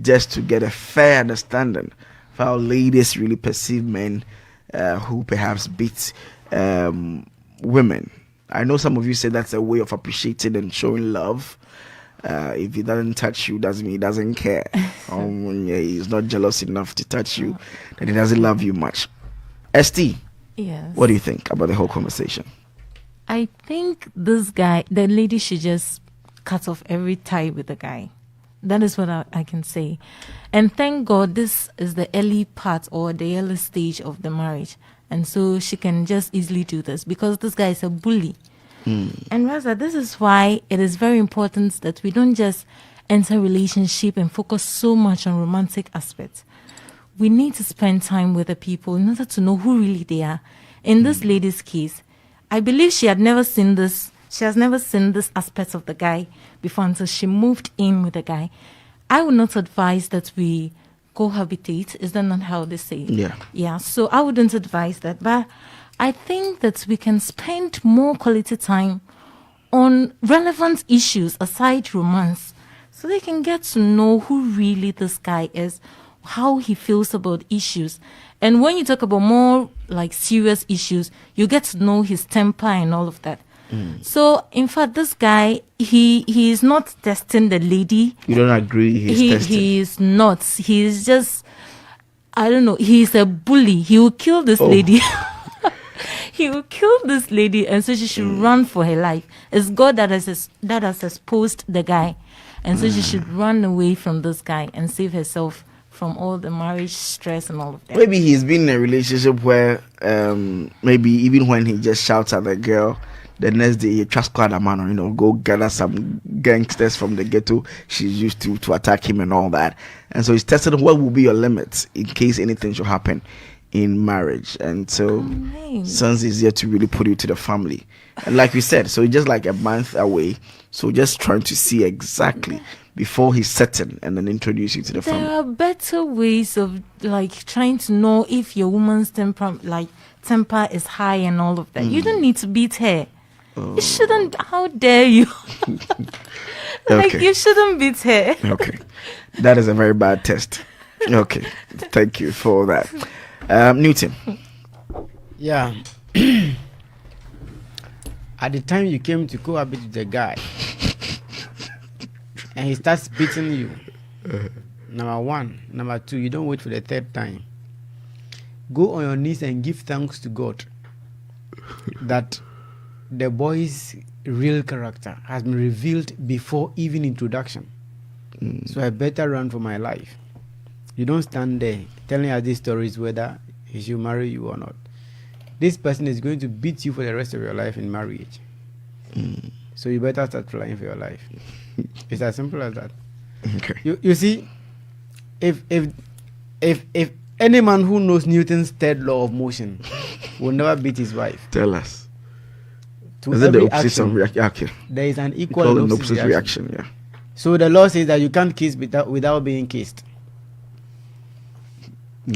just to get a fair understanding of how ladies really perceive men who perhaps beat women. I know some of you say that's a way of appreciating and showing love. If he doesn't touch you, doesn't mean he doesn't care. Yeah, he's not jealous enough to touch you, then he doesn't love you much. ST, Yes. what do you think about the whole conversation? I think this guy, the lady should just cut off every tie with the guy. That is what I can say. And thank God this is the early part or the early stage of the marriage. And so she can just easily do this because this guy is a bully. And rather, this is why it is very important that we don't just enter a relationship and focus so much on romantic aspects. We need to spend time with the people in order to know who really they are. In this lady's case, I believe she had never seen this She has never seen this aspect of the guy before until she moved in with the guy. I would not advise that we cohabitate. Is that not how they say it? Yeah. Yeah. So I wouldn't advise that. But I think that we can spend more quality time on relevant issues aside romance, so they can get to know who really this guy is, how he feels about issues. And when you talk about more like serious issues, you get to know his temper and all of that. So in fact, this guy, he is not testing the lady. You don't agree? He's testing. He is not. He's just, I don't know. He's a bully. He will kill this lady. He will kill this lady, and so she should run for her life. It's God that has exposed the guy, and so she should run away from this guy and save herself from all the marriage stress and all of that. Maybe he's been in a relationship where maybe even when he just shouts at the girl, the next day he just called a man, or go gather some gangsters from the ghetto she's used to attack him and all that. And so he's tested what will be your limits in case anything should happen in marriage. And so Sons is here to really put you to the family. And like we said, so just like a month away, so just trying to see exactly before he's setting and then introduce you to the family. There are better ways of like trying to know if your woman's temper is high and all of that. You don't need to beat her. You shouldn't. How dare you? Okay. You shouldn't beat her. Okay, that is a very bad test. Okay, thank you for that. Newton. Yeah. At the time you came to cohabit with the guy and he starts beating you, number one. Number two, you don't wait for the third time. Go on your knees and give thanks to God that the boy's real character has been revealed before even introduction. So I better run for my life. You don't stand there telling us these stories whether he should marry you or not. This person is going to beat you for the rest of your life in marriage. So you better start flying for your life. It's as simple as that. Okay. You see, if any man who knows Newton's third law of motion will never beat his wife. Tell us. To Is it the every opposite action, of reaction? Okay. there is an We equal call it and an opposite opposite reaction. reaction, yeah. So the law says that you can't kiss without being kissed.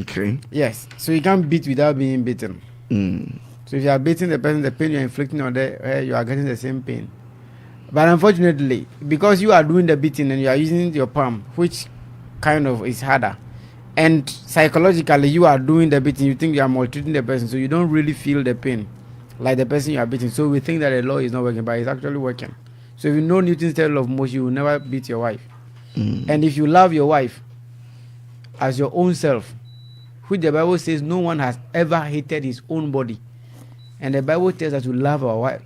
Okay. Yes. So you can't beat without being beaten. So if you are beating the person, the pain you are inflicting on her, you are getting the same pain. But unfortunately, because you are doing the beating and you are using your palm, which kind of is harder, and psychologically you are doing the beating, you think you are maltreating the person, so you don't really feel the pain like the person you are beating. So we think that the law is not working, but it's actually working. So if you know Newton's third law of motion, you will never beat your wife. And if you love your wife as your own self, which the Bible says no one has ever hated his own body, and the Bible tells us to love our wife,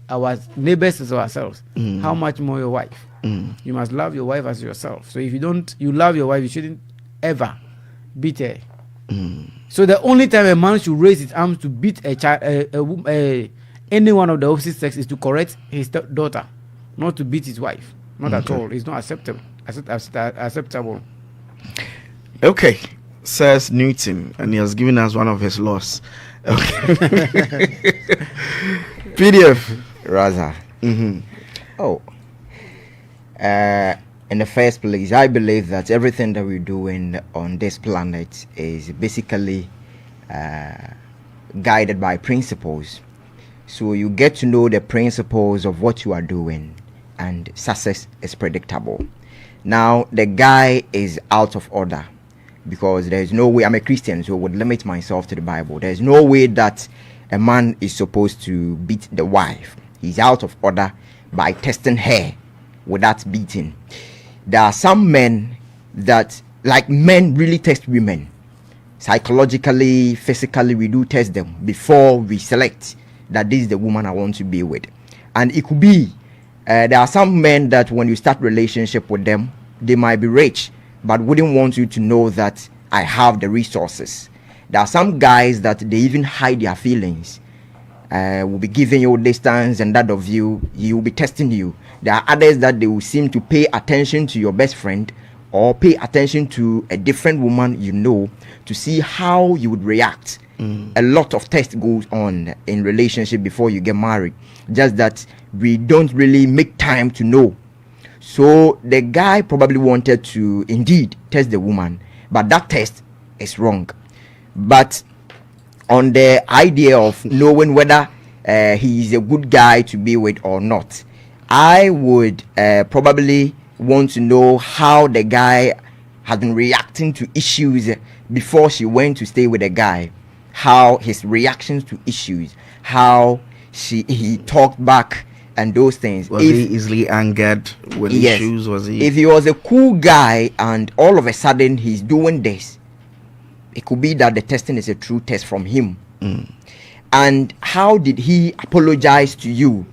our neighbors as ourselves, how much more your wife? You must love your wife as yourself. So if you love your wife, you shouldn't ever beat her. So the only time a man should raise his arms to beat a child, any one of the opposite sex, is to correct his daughter, not to beat his wife. Not at all. It's not acceptable. Acceptable. Okay, says Newton, and he has given us one of his laws. Okay. PDF. Raza. In the first place, I believe that everything that we're doing on this planet is basically guided by principles. So you get to know the principles of what you are doing, and success is predictable. Now, the guy is out of order because there is no way. I'm a Christian, so I would limit myself to the Bible. There is no way that a man is supposed to beat the wife. He's out of order by testing her without beating. There are some men that, like men, really test women. Psychologically, physically, we do test them before we select that this is the woman I want to be with. And it could be, there are some men that when you start relationship with them, they might be rich, but wouldn't want you to know that I have the resources. There are some guys that they even hide their feelings. Will be giving you distance and that of you. He will be testing you. There are others that they will seem to pay attention to your best friend or pay attention to a different woman you know to see how you would react. A lot of test goes on in relationship before you get married. Just that we don't really make time to know. So the guy probably wanted to indeed test the woman, but that test is wrong. But on the idea of knowing whether he is a good guy to be with or not, I would probably want to know how the guy has been reacting to issues before she went to stay with the guy. How his reactions to issues, how he talked back, and those things. Was he easily angered with issues? Was he? If he was a cool guy and all of a sudden he's doing this, it could be that the testing is a true test from him. And how did he apologize to you?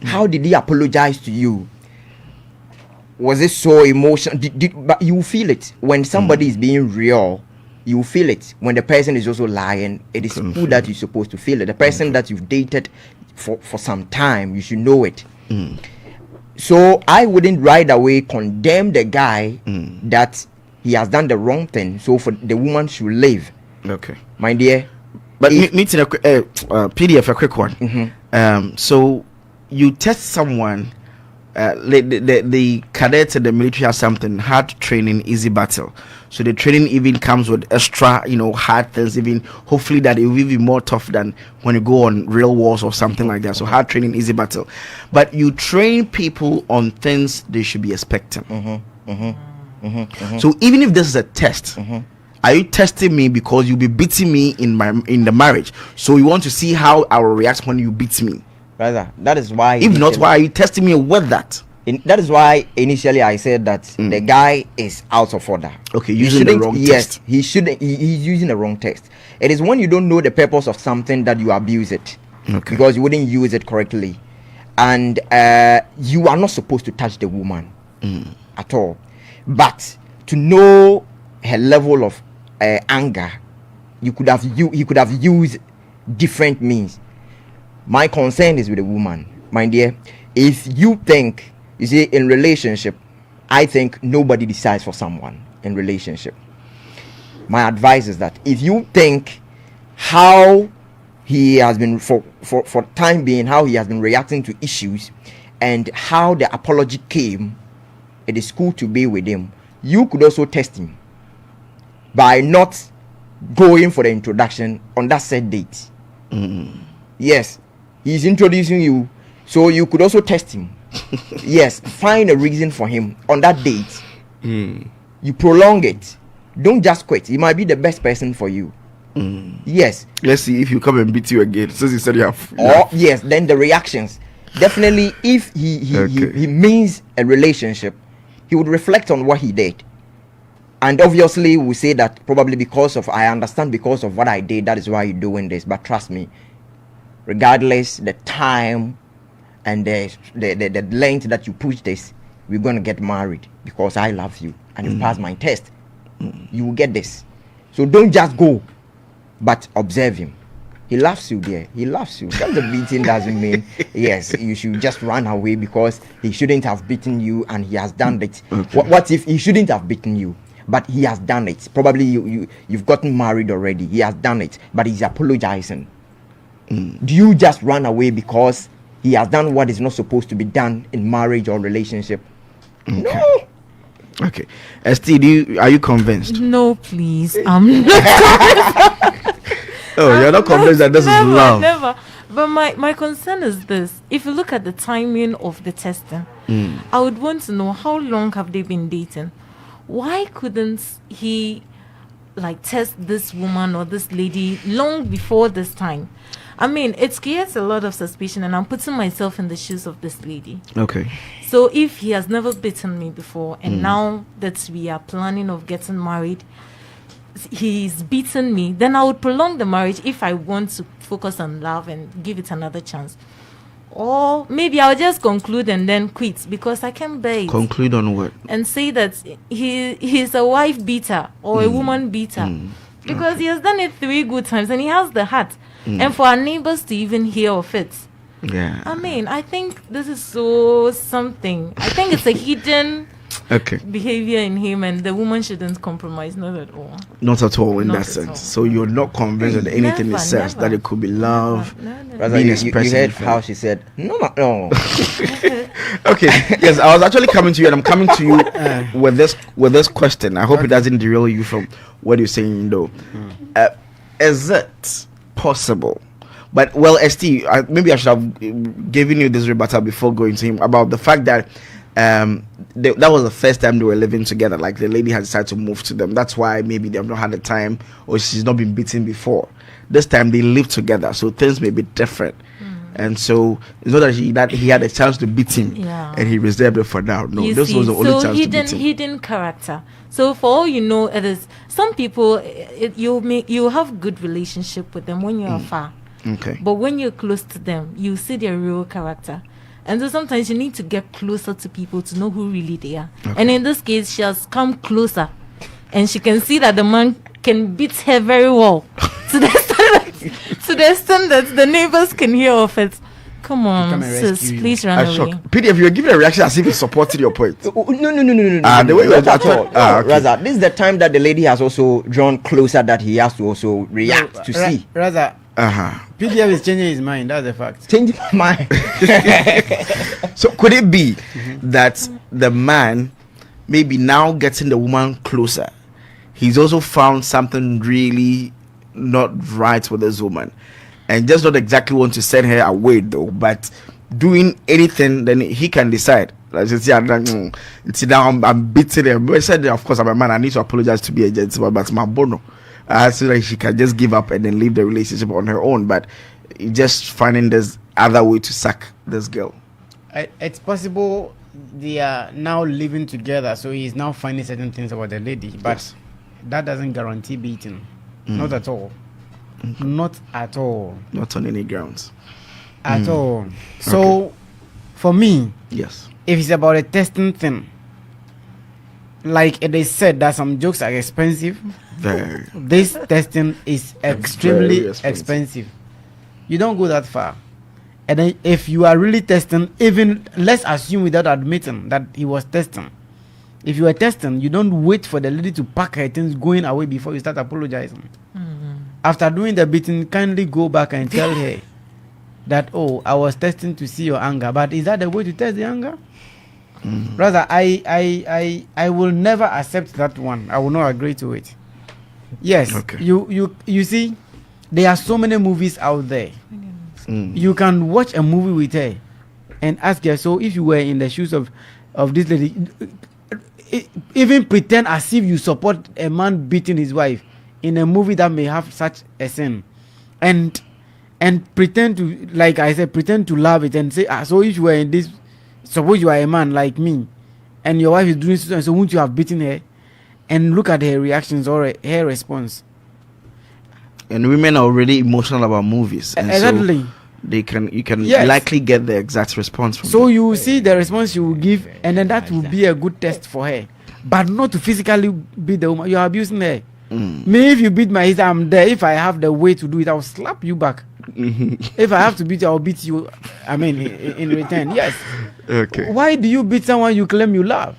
How did he apologize to you? Was it so emotional? But you feel it when somebody is being real. You feel it when the person is also lying. It is cool that you're supposed to feel it. The person that you've dated for some time, you should know it. So I wouldn't right away condemn the guy that he has done the wrong thing. So for the woman should leave. Okay, my dear. But meeting a PDF, a quick one. So you test someone. The cadets in the military have something hard training, easy battle. So the training even comes with extra, hard things. Even hopefully that it will be more tough than when you go on real wars or something like that. So hard training, easy battle. But you train people on things they should be expecting. So even if this is a test, are you testing me because you'll be beating me in the marriage? So you want to see how I will react when you beat me? Brother, that is why. If not, why are you testing me with that? That is why initially I said that the guy is out of order. Okay, using the wrong test. Yes, he shouldn't. He's using the wrong test. It is when you don't know the purpose of something that you abuse it, because you wouldn't use it correctly, and you are not supposed to touch the woman at all. But to know her level of anger, he could have used different means. My concern is with the woman, my dear. If you think, you see, in relationship, I think nobody decides for someone in relationship. My advice is that if you think how he has been for time being, how he has been reacting to issues, and how the apology came, it is cool to be with him. You could also test him by not going for the introduction on that set date. Yes, he's introducing you, so you could also test him. Yes, find a reason for him on that date. You prolong it. Don't just quit. He might be the best person for you. Yes. Let's see if you come and beat you again. Since you said you have. Yes, then the reactions. Definitely, if he means a relationship, he would reflect on what he did. And obviously, we say that probably because of what I did, that is why you're doing this. But trust me, regardless the time and the length that you push this, we're going to get married because I love you and you passed my test. You will get this. So don't just go, but observe him. He loves you, dear. He loves you. Just the beating doesn't mean yes, you should just run away because he shouldn't have beaten you and he has done it. What if he shouldn't have beaten you, but he has done it? Probably you've gotten married already. He has done it, but he's apologizing. Do you just run away because he has done what is not supposed to be done in marriage or relationship? No. Okay. ST, are you convinced? No, please. I'm not convinced. You're not convinced that this is love? Never. But my concern is this. If you look at the timing of the testing, I would want to know how long have they been dating? Why couldn't he test this woman or this lady long before this time? I mean, it creates a lot of suspicion, and I'm putting myself in the shoes of this lady. Okay. So if he has never beaten me before, and now that we are planning of getting married, he's beaten me, then I would prolong the marriage if I want to focus on love and give it another chance. Or maybe I'll just conclude and then quit because I can't bear it. Conclude on what? And say that he's a wife beater or a woman beater. Because he has done it 3 good times and he has the heart. And for our neighbors to even hear of it. Yeah. I mean, I think this is so something. I think it's a hidden behavior in him, and the woman shouldn't compromise, not at all. Not at all in Not that at sense. all. So you're not convinced that anything Never, it says never. that it could be love. Rather, being you expressed heard in film. how she said, no. Okay, yes, I was actually coming to you, and I'm coming to you with this question. I hope it doesn't derail you from what you're saying, though. Is it possible? But well, ST, maybe I should have given you this rebuttal before going to him about the fact that that was the first time they were living together. Like the lady had decided to move to them. That's why maybe they've not had the time, or she's not been beaten before. This time they live together, so things may be different. And so it's not that he had a chance to beat him, and he reserved it for now. No, You this see, was the only so chance to beat him. hidden character. So for all you know, it is some people. You have good relationship with them when you're far. Okay. But when you're close to them, you see their real character. And so sometimes you need to get closer to people to know who really they are. Okay. And in this case, she has come closer. And she can see that the man can beat her very well. to the extent that the neighbors can hear of it. Come on, come and sis, rescue you. please run I'm away. shocked. PDF, you're giving a reaction as if it's supporting your point. No. The way you Not were at all. okay. Rather, this is the time that the lady has also drawn closer, that he has to also react to see. Rather, PDF is changing his mind. That's a fact. Change my mind. So could it be that the man maybe now getting the woman closer, he's also found something really not right with this woman, and just not exactly want to send her away though, but doing anything, then he can decide. Like you see, now I'm beating him. I said, of course, I'm a man. I need to apologize to be a gentleman, but my bono. So like she can just give up and then leave the relationship on her own. But just finding this other way to sack this girl. It's possible they are now living together, so he's now finding certain things about the lady, but that doesn't guarantee beating. Not at all. Not at all. Not on any grounds. At all. So, for me, Yes. if it's about a testing thing, like it is said that some jokes are expensive, Very. this testing is extremely Very expensive. You don't go that far. And then if you are really testing, even let's assume without admitting that he was testing. If you are testing, you don't wait for the lady to pack her things going away before you start apologizing. After doing the beating, kindly go back and tell her that, oh, I was testing to see your anger. But is that the way to test the anger? Rather, I will never accept that one. I will not agree to it. Yes, Okay. You see, there are so many movies out there. You can watch a movie with her and ask her, so if you were in the shoes of this lady, even pretend as if you support a man beating his wife in a movie that may have such a scene, and pretend to, like I said, pretend to love it and say, so if you were in this, suppose you are a man like me and your wife is doing so, and so won't you have beaten her? And look at her reactions or her response. And women are already emotional about movies. And Exactly. So you can Yes. likely get the exact response from So them. you will see the response she will give, and then that will be a good test for her. But not to physically beat the woman. You are abusing her. Me, if you beat my sister, I'm there. If I have the way to do it, I'll slap you back. If I have to beat you, I'll beat you. I mean, in return. Yes. Okay. Why do you beat someone you claim you love?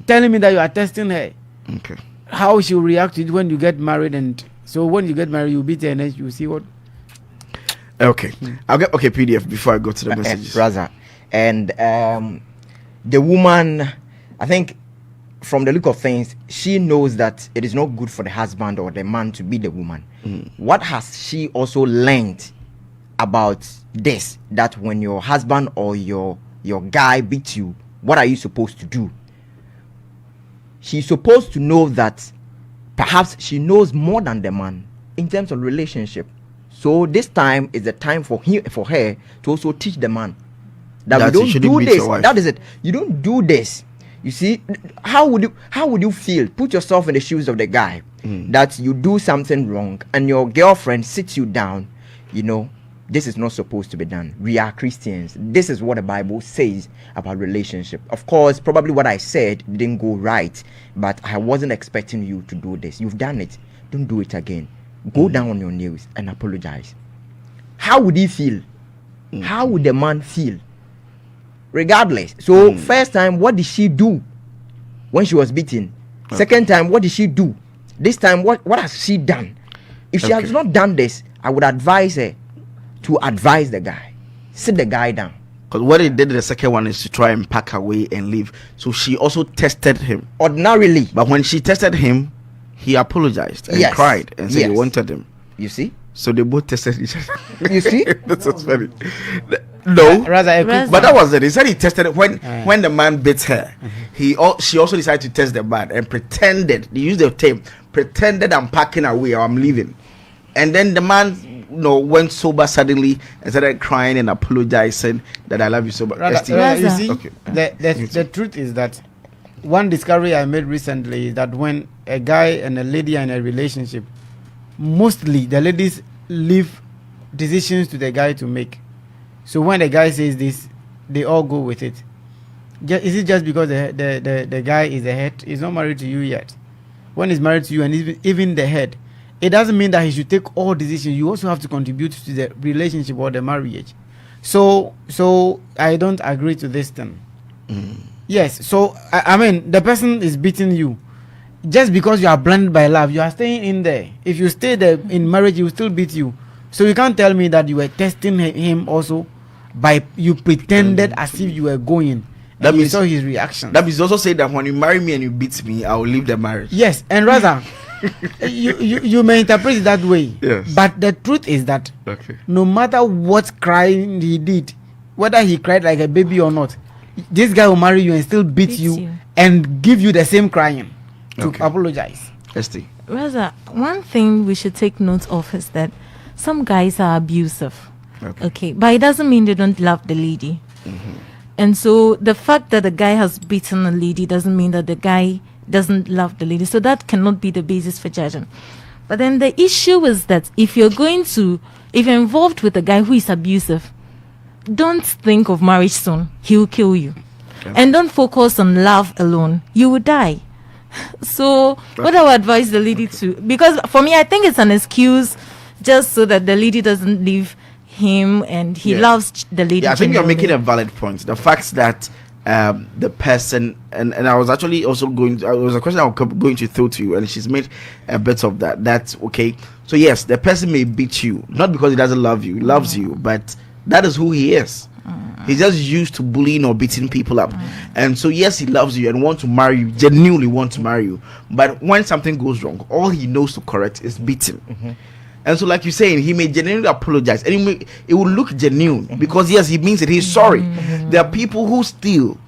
Telling me that you are testing her. Okay. How she will react to it when you get married, and so when you get married, you beat her, and then you see what. Okay. I'll get PDF before I go to the messages. Brother. And the woman, I think, from the look of things, she knows that it is not good for the husband or the man to beat the woman. What has she also learned about this? That when your husband or your guy beats you, what are you supposed to do? She's supposed to know that perhaps she knows more than the man in terms of relationship. So this time is the time for her to also teach the man that That we you don't shouldn't do beat this. your wife. That is it. You don't do this. You see, how would you feel? Put yourself in the shoes of the guy that you do something wrong and your girlfriend sits you down. You know, this is not supposed to be done. We are Christians. This is what the Bible says about relationship. Of course, probably what I said didn't go right, but I wasn't expecting you to do this. You've done it. Don't do it again. Go down on your knees and apologize. How would he feel? How would the man feel? Regardless. So first time, what did she do? when she was beaten. Second time, what did she do? This time, what has she done? If she has not done this, I would advise her to advise the guy. Sit the guy down. Because what he did the second one is to try and pack away and leave. So she also tested him. Ordinarily. But when she tested him, he apologized and cried and said he wanted him. You see? So they both tested each other. You see? This is funny. No. But that was it. He said he tested it when the man beat her. She also decided to test the man and pretended. They used the term, pretended I'm packing away or I'm leaving. And then the man went sober suddenly and started crying and apologizing that I love you so much. You see, the truth is that one discovery I made recently is that when a guy and a lady are in a relationship, mostly the ladies leave decisions to the guy to make. So when the guy says this, they all go with it. Is it just because the guy is the head? He's not married to you yet. When he's married to you and even the head, it doesn't mean that he should take all decisions. You also have to contribute to the relationship or the marriage. So I don't agree to this thing. Yes. So I mean, the person is beating you. Just because you are blinded by love, you are staying in there. If you stay there in marriage, he will still beat you. So you can't tell me that you were testing him also by you pretended as if you were going. That means you saw his reaction. That means also say that when you marry me and you beat me, I will leave the marriage. Yes, and rather you may interpret it that way. Yes. But the truth is that no matter what crying he did, whether he cried like a baby or not, this guy will marry you and still beat you and give you the same crying to apologize. Rather, one thing we should take note of is that some guys are abusive. Okay, but it doesn't mean they don't love the lady. And so the fact that the guy has beaten a lady doesn't mean that the guy doesn't love the lady. So that cannot be the basis for judging. But then the issue is that if you're involved with a guy who is abusive, don't think of marriage soon. He will kill you. And don't focus on love alone. You will die. So what I would advise the lady to, because for me, I think it's an excuse just so that the lady doesn't leave him and he loves the lady. I think you're making a valid point. The fact that the person and I was actually also it was a question I was going to throw to you, and she's made a bit of that. That's okay. So yes, the person may beat you not because he doesn't love you, he loves you, but that is who he is. He's just used to bullying or beating people up. And so yes, he loves you and wants to marry you, genuinely wants to marry you, but when something goes wrong, all he knows to correct is beating. And so like you're saying, he may genuinely apologize and it will look genuine because yes, he means it, he's sorry. There are people who steal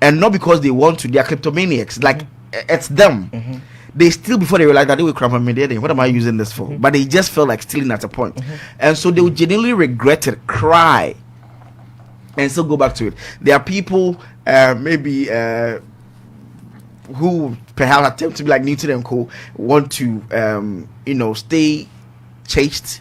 and not because they want to, they are kleptomaniacs, like it's them. They steal before they realize that they will cram on me. What am I using this for? But they just felt like stealing at a point. And so they will genuinely regret it, cry, and still go back to it. There are people maybe who perhaps attempt to be like Newton and Co, want to stay chaste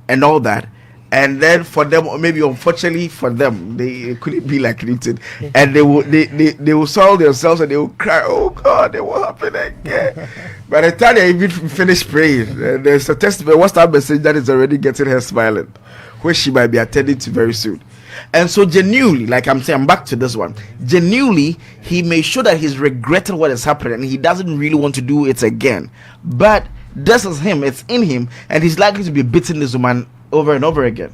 and all that, and then for them, or maybe unfortunately for them, they couldn't be like Newton, and they will soil themselves and they will cry, oh God, it will happen again. By the time they even finish praying, there's a testimony, what's that message that is already getting her smiling, which she might be attending to very soon. And so genuinely, like I'm saying, I'm back to this one, genuinely he may show that he's regretted what has happened and he doesn't really want to do it again, but this is him, it's in him, and he's likely to be beating this woman over and over again.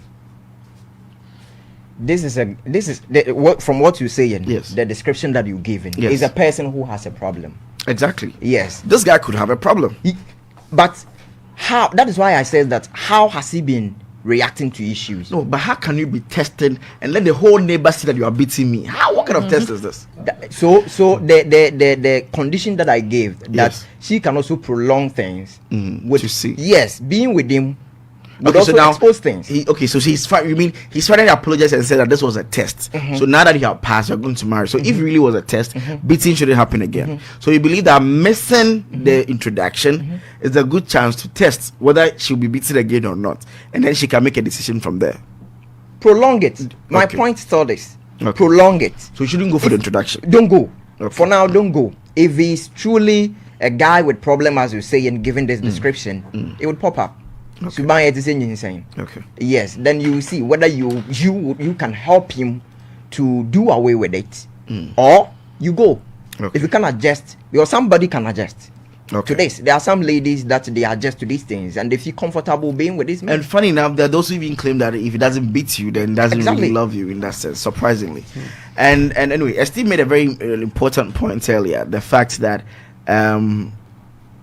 This is from what you say, the description that you given is a person who has a problem. Exactly. Yes, this guy could have a problem. But how? That is why I said that. How has he been reacting to issues? No, but how can you be testing and let the whole neighbor see that you are beating me? What kind of test is this? So the condition that I gave, that she can also prolong things to see. Yes, being with him would also expose things. So he's fine. You mean he's finally apologized and said that this was a test. So now that you have passed, you're going to marry. So if it really was a test, beating shouldn't happen again. So you believe that missing the introduction is a good chance to test whether she'll be beaten again or not, and then she can make a decision from there. Prolong it. My point is all this. Prolong it. So you shouldn't go for the introduction. Don't go. For now, don't go. If he's truly a guy with problem, as you say, and given this description, it would pop up. Yes, then you will see whether you can help him to do away with it, or you go. Okay. If you can adjust, because somebody can adjust. Okay. To this, there are some ladies that they adjust to these things and they feel comfortable being with this man. And funny enough, there are those who even claim that if he doesn't beat you, then doesn't Exactly. really love you in that sense. Surprisingly, and anyway, Steve made a very important point earlier: the fact that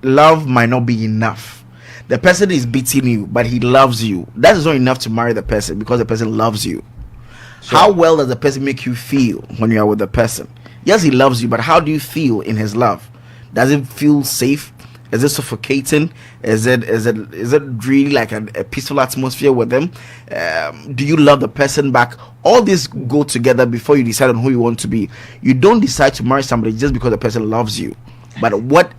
love might not be enough. The person is beating you, but he loves you. That is not enough to marry the person because the person loves you. Sure. How well does the person make you feel when you are with the person? Yes, he loves you, but how do you feel in his love? Does it feel safe? Is it suffocating? Is it really like a peaceful atmosphere with them? Do you love the person back? All these go together before you decide on who you want to be. You don't decide to marry somebody just because the person loves you, but what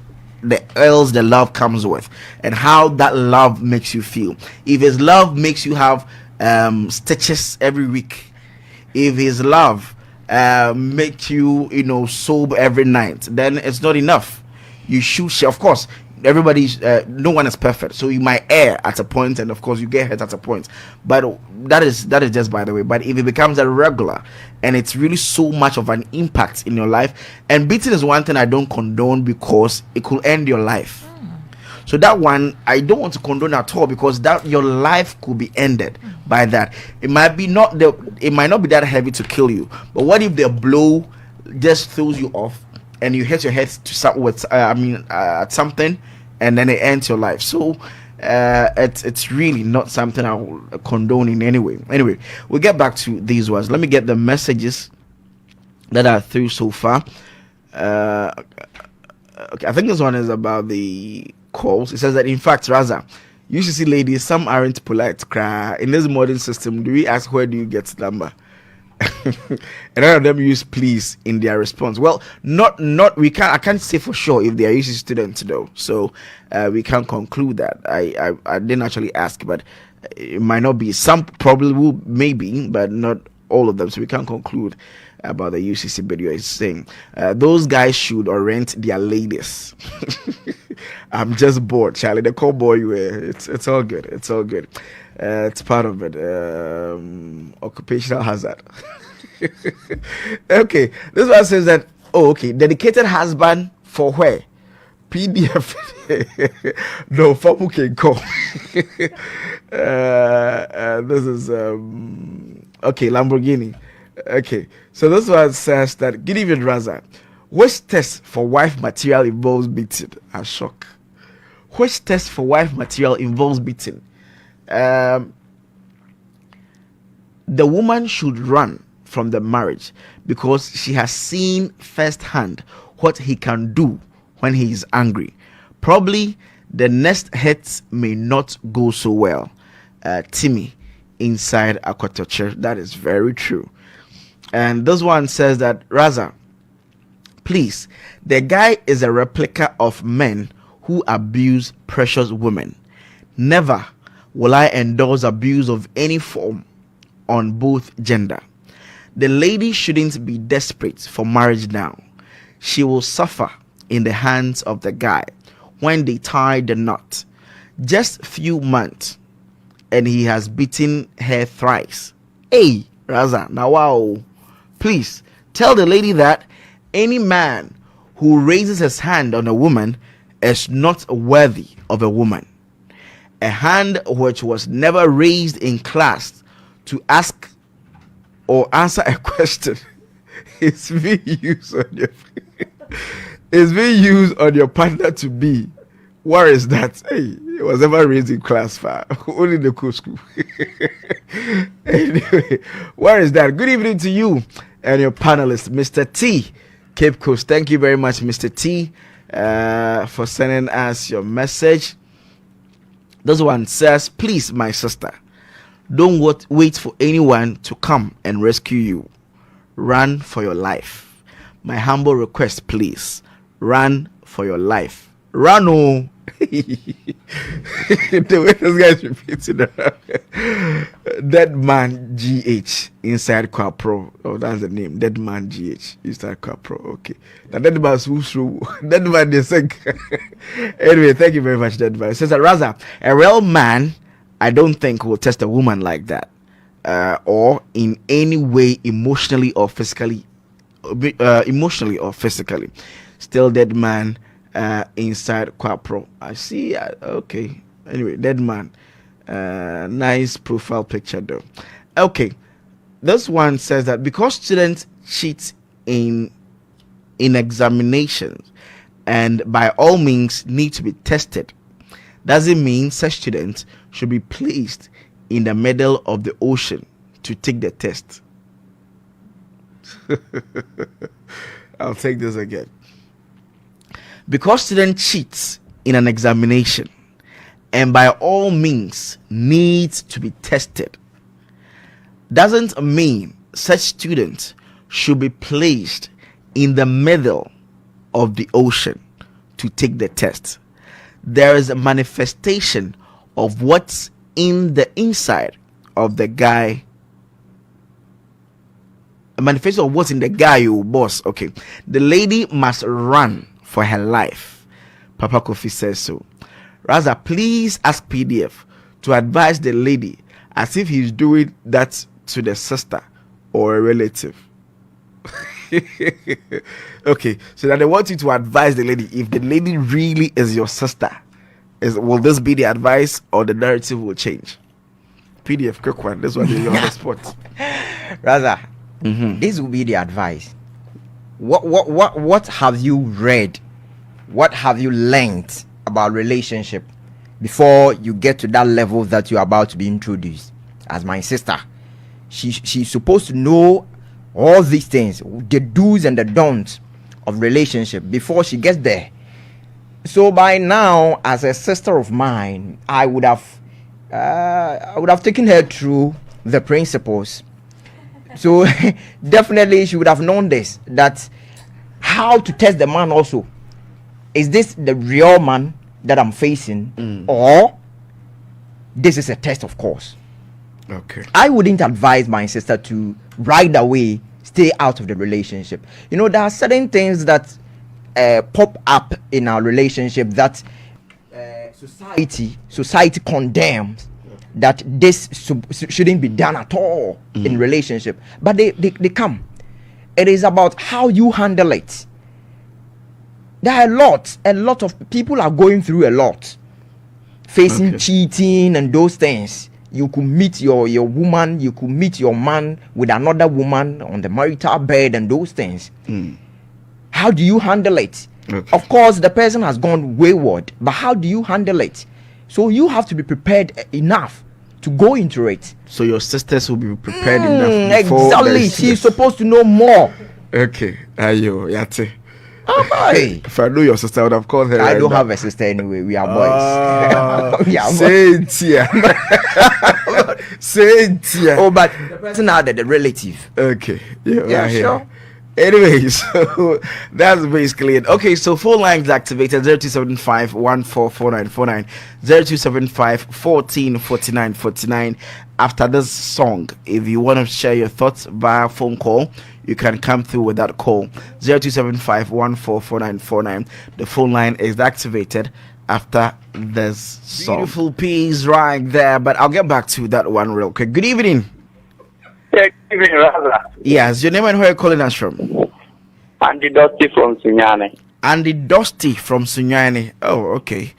else the love comes with, and how that love makes you feel. If his love makes you have stitches every week, if his love makes you sober every night, then it's not enough. You should share. Of course, everybody's no one is perfect, so you might err at a point, and of course you get hurt at a point, but that is just by the way. But if it becomes a regular and it's really so much of an impact in your life, and beating is one thing I don't condone because it could end your life. So that one I don't want to condone at all, because that your life could be ended by that. It might not be that heavy to kill you, but what if the blow just throws you off and you hit your head at something, and then it ends your life? So it's really not something I will condone in any way. Anyway, we'll get back to these ones. Let me get the messages that are through so far. Okay, I think this one is about the calls. It says that in fact, Raza, you should see ladies, some aren't polite. In this modern system, do we ask where do you get the number? And none of them use please in their response. Well, I can't say for sure if they are using students though, so we can't conclude that. I didn't actually ask, but it might not be. Some probably will, maybe, but not all of them, so we can't conclude about the UCC video. Is saying those guys should or rent their ladies. I'm just bored, Charlie. The call boy you were. It's all good. It's all good. It's part of it. Occupational hazard. Okay, this one says that. Oh, okay. Dedicated husband for where? PDF. No, Fabu can call. This is okay. Lamborghini. Okay, so this one says that good evening, Raza. Which test for wife material involves beating? A shock. Which test for wife material involves beating? The woman should run from the marriage because she has seen firsthand what he can do when he is angry. Probably the next hits may not go so well. Timmy inside Aquato Church. That is very true. And this one says that, Raza, please, the guy is a replica of men who abuse precious women. Never will I endorse abuse of any form on both gender. The lady shouldn't be desperate for marriage now. She will suffer in the hands of the guy when they tie the knot. Just few months and he has beaten her thrice. Hey, Raza, now wow. Please tell the lady that any man who raises his hand on a woman is not worthy of a woman. A hand which was never raised in class to ask or answer a question is being used on your partner to be. What is that? Hey, it was never raised in class, far only in the cool school. Anyway, what is that? Good evening to you and your panelist, Mr. T, Cape Coast. Thank you very much, Mr. T, for sending us your message. This one says, please, my sister, don't wait for anyone to come and rescue you. Run for your life. My humble request, please, run for your life. Run, oh. The way this guy's repeating that. Dead Man GH inside Qua Pro. Oh, that's the name. Dead Man GH inside Qua Pro. Okay. Now Dead Man's through. Dead Man they sing. Anyway, thank you very much, Dead Man. It says that Raza, a real man, I don't think will test a woman like that. Or in any way emotionally or physically emotionally or physically. Still dead man inside Quapro. I see. Okay. Anyway, dead man. Nice profile picture though. Okay. This one says that because students cheat in examinations and by all means need to be tested, doesn't mean such students should be placed in the middle of the ocean to take the test. I'll take this again. Because student cheats in an examination and by all means needs to be tested, doesn't mean such students should be placed in the middle of the ocean to take the test. There is a manifestation of what's in the inside of the guy. A manifestation of what's in the guy, you boss. Okay. The lady must run for her life. Papa Kofi says so. Rather, please ask PDF to advise the lady as if he's doing that to the sister or a relative. Okay, so that they want you to advise the lady. If the lady really is your sister, will this be the advice or the narrative will change? PDF, quick one. This one is on the spot. Rather, this will be the advice. What have you read? What have you learned about relationship before you get to that level that you're about to be introduced? As my sister, she's supposed to know all these things, the do's and the don'ts of relationship before she gets there. So by now, as a sister of mine, I would have taken her through the principles. So definitely she would have known this, that how to test the man also. Is this the real man that I'm facing, or this is a test, of course? Okay. I wouldn't advise my sister to right away stay out of the relationship. You know, there are certain things that pop up in our relationship that society condemns, that this shouldn't be done at all in relationship, but they come. It is about how you handle it. There are a lot of people are going through a lot, facing cheating and those things. You could meet your woman, you could meet your man with another woman on the marital bed and those things. How do you handle it? Of course, the person has gone wayward, but how do you handle it? So you have to be prepared enough to go into it. So your sisters will be prepared enough before. Exactly. She's supposed to know more. Okay. Ayo, yate. Oh boy. If I knew your sister, I would have called her. I don't have a sister anyway. We are boys. We are boys. Cynthia. Cynthia. Oh, but the person had the relative. Okay. Yeah, sure. Anyway, so that's basically it. Okay, so phone lines activated 0275 144949, 0275 144949. After this song, if you want to share your thoughts via phone call, you can come through with that call 0275 144949. The phone line is activated after this song. Beautiful piece right there, but I'll get back to that one real quick. Good evening. Yeah, good evening, Raza. Yes, your name and where you're calling us from? Andy Dusty from Sunyani. Andy Dusty from Sunyani. Oh, okay.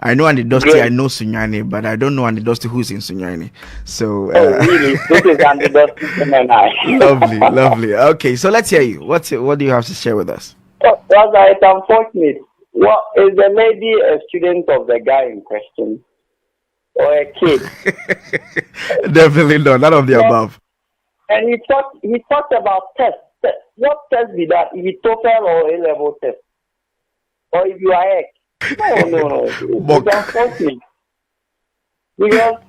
I know Andy Dusty, Great. I know Sunyani, but I don't know Andy Dusty who's in Sunyani. So, Oh, really? This is Andy Dusty from Sunyani. lovely, lovely. Okay, so let's hear you. What do you have to share with us? Oh, Raza, it's unfortunate. What is the lady a student of the guy in question? Or a kid? Definitely not. None of the above. And he talked about tests. What test be that? If it's TOEFL or A-level test? Or if you are X? No. It's unfortunate. Because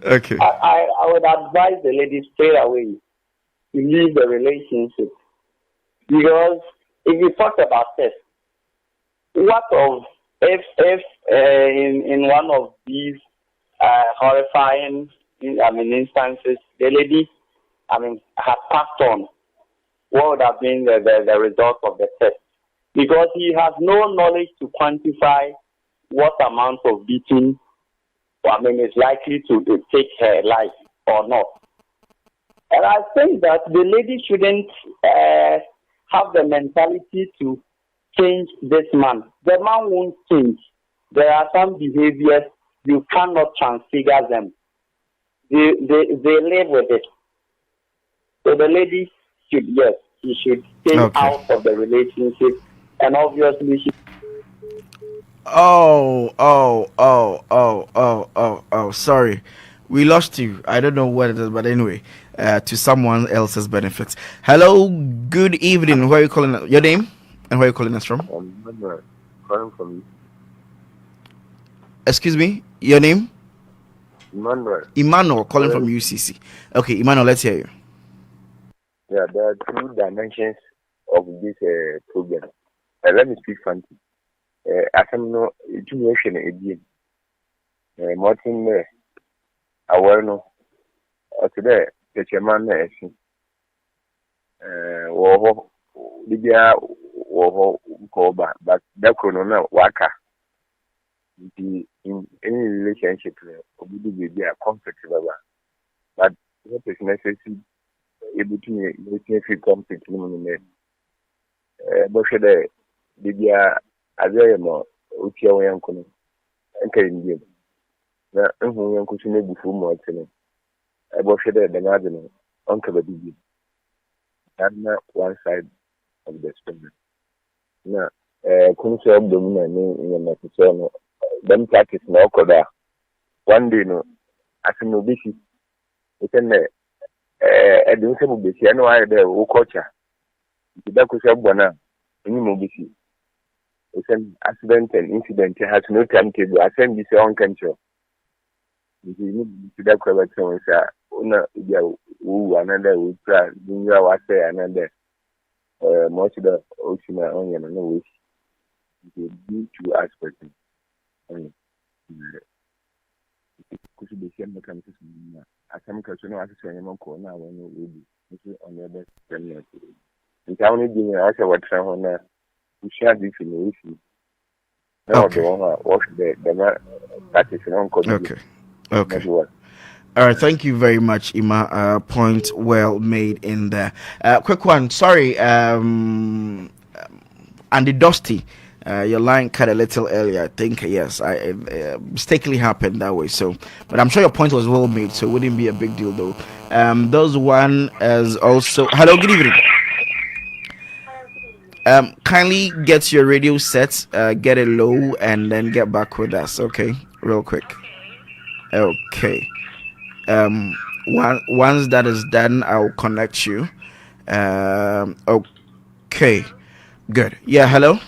Okay. I would advise the lady straight away to leave the relationship. Because if you talk about tests, what of if in one of these horrifying instances, the lady had passed on, what would have been the result of the test? Because he has no knowledge to quantify what amount of beating is likely to take her life or not. And I think that the lady shouldn't have the mentality to change this man. The man won't change. There are some behaviors you cannot transfigure them. They live with it. So the lady should, yes, she should stay out of the relationship, and obviously she. Sorry, we lost you. I don't know what it is, but anyway, to someone else's benefits. Hello, good evening. Where are you calling? Your name and where are you calling us from? Calling from. Excuse me, your name? Emmanuel, calling from UCC. Okay, Emmanuel, let's hear you. Yeah, there are two dimensions of this problem. Let me speak frankly. As I'm no information again. Martin, I will know. Today, the chairman is. Libya, but that could not work. In any relationship, we be a conflict, but what is necessary able to make feel conflict in but should be a very more Uchiawa Yankono and Canadian. Now, I'm going to before more than I was the garden Uncle Baby. That's not one side of the spectrum. Now, couldn't say dominant in the concern. Them practice no koda. One day no, as no busy. Within the education busy. I know I there who culture. The could say bona. Any more busy. It's an accident and incident. Has no timetable. I send this on control. If you need to that correct someone say, "Una, who another will try. Do you what say another?" Most of the ocean onion and no wish. You do two aspects. Could be same mechanism. As some person as a young corner when you will be on the other 10 minutes. In town, you ask what someone who share this information. Okay. Okay. All right, thank you very much, Ima. Point well made in there. Quick one. Sorry, Andy Dusty. Your line cut a little earlier. I think yes, I mistakenly happened that way. So, but I'm sure your point was well made, so it wouldn't be a big deal though. Those one as also. Hello, good evening. Kindly get your radio set, get it low, and then get back with us. Okay, real quick. Okay. Once that is done, I'll connect you. Okay. Good. Yeah. Hello.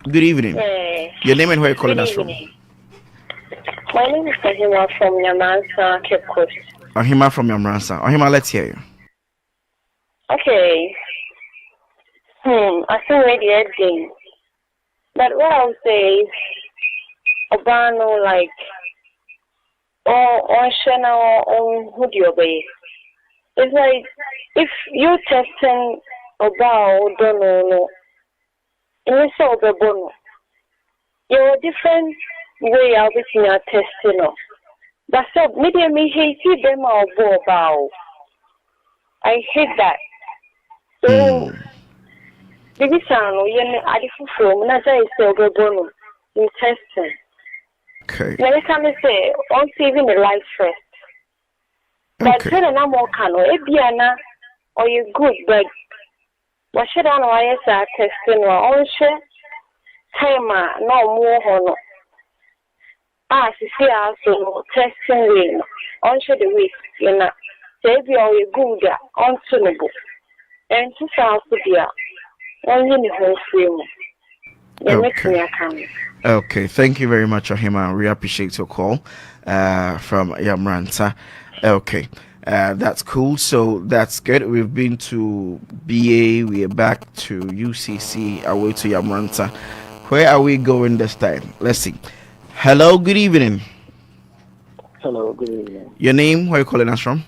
Good evening. Your name and where you're calling us from? My name is Ohima from Yamransa, Cape Coast. Ohima from Yamransa. Ohima, let's hear you. Okay. I think maybe editing. But what I would say is, Obano, like, on channel, on who do you obey? It's like, if you're testing about, don't know, and you saw the bono, you're a different way of making your testing. That's all. Maybe I hate them or go about. I hate that. So, baby son, I different from as I say, the bono in testing. Okay. Now, I can say, on saving the life first. But then I'm more cano, Ebiana, or you good, but what should I know? I say testing or on share time, no more honor. See, also testing rain on share the week, you know, say, be all you good, on tunable, and to South Korea, only the whole film. You make me a comment. Okay, thank you very much, Ohima. We appreciate your call from Yamranta. Okay, that's cool. So that's good. We've been to BA. We are back to UCC. Away to Yamranta. Where are we going this time? Let's see. Hello, good evening. Hello, good evening. Your name? Where are you calling us from?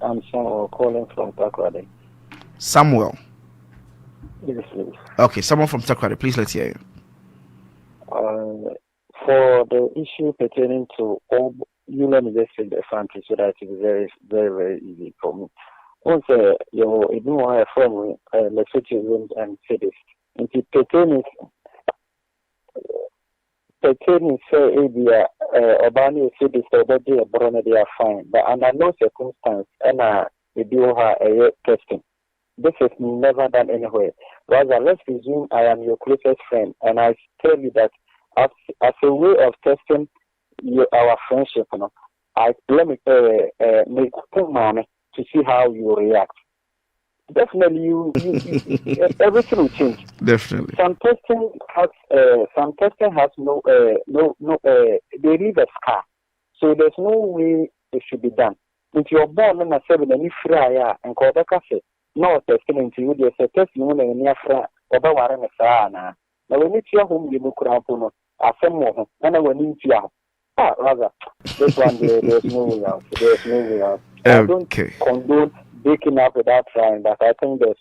I'm Samuel calling from Takrade. Samuel. Yes, please. Okay, someone from Takrade. Please, let's hear you. For the issue pertaining to all, you let me just say the family so that it's very, very, very easy for me. Once you know I from Lovereason and say this. Into pertaining say area Obani say this already a brother they are fine. But under no circumstance and we do her a testing. This is never done anywhere. Rather, let's presume I am your closest friend and I tell you that as a way of testing our friendship, you know, I let me make mommy to see how you react. Definitely, you everything will change. Definitely. Some testing has no they leave a scar, so there's no way it should be done. If you're born in a 7 and if and call the cafe, no testing into you, there's a testing in the fra or the warren sana. Now when it's your home, you look around I send more and I will need you. Rather, this one there's no way out. There's no way out. I don't condone breaking up without trying, but I think there's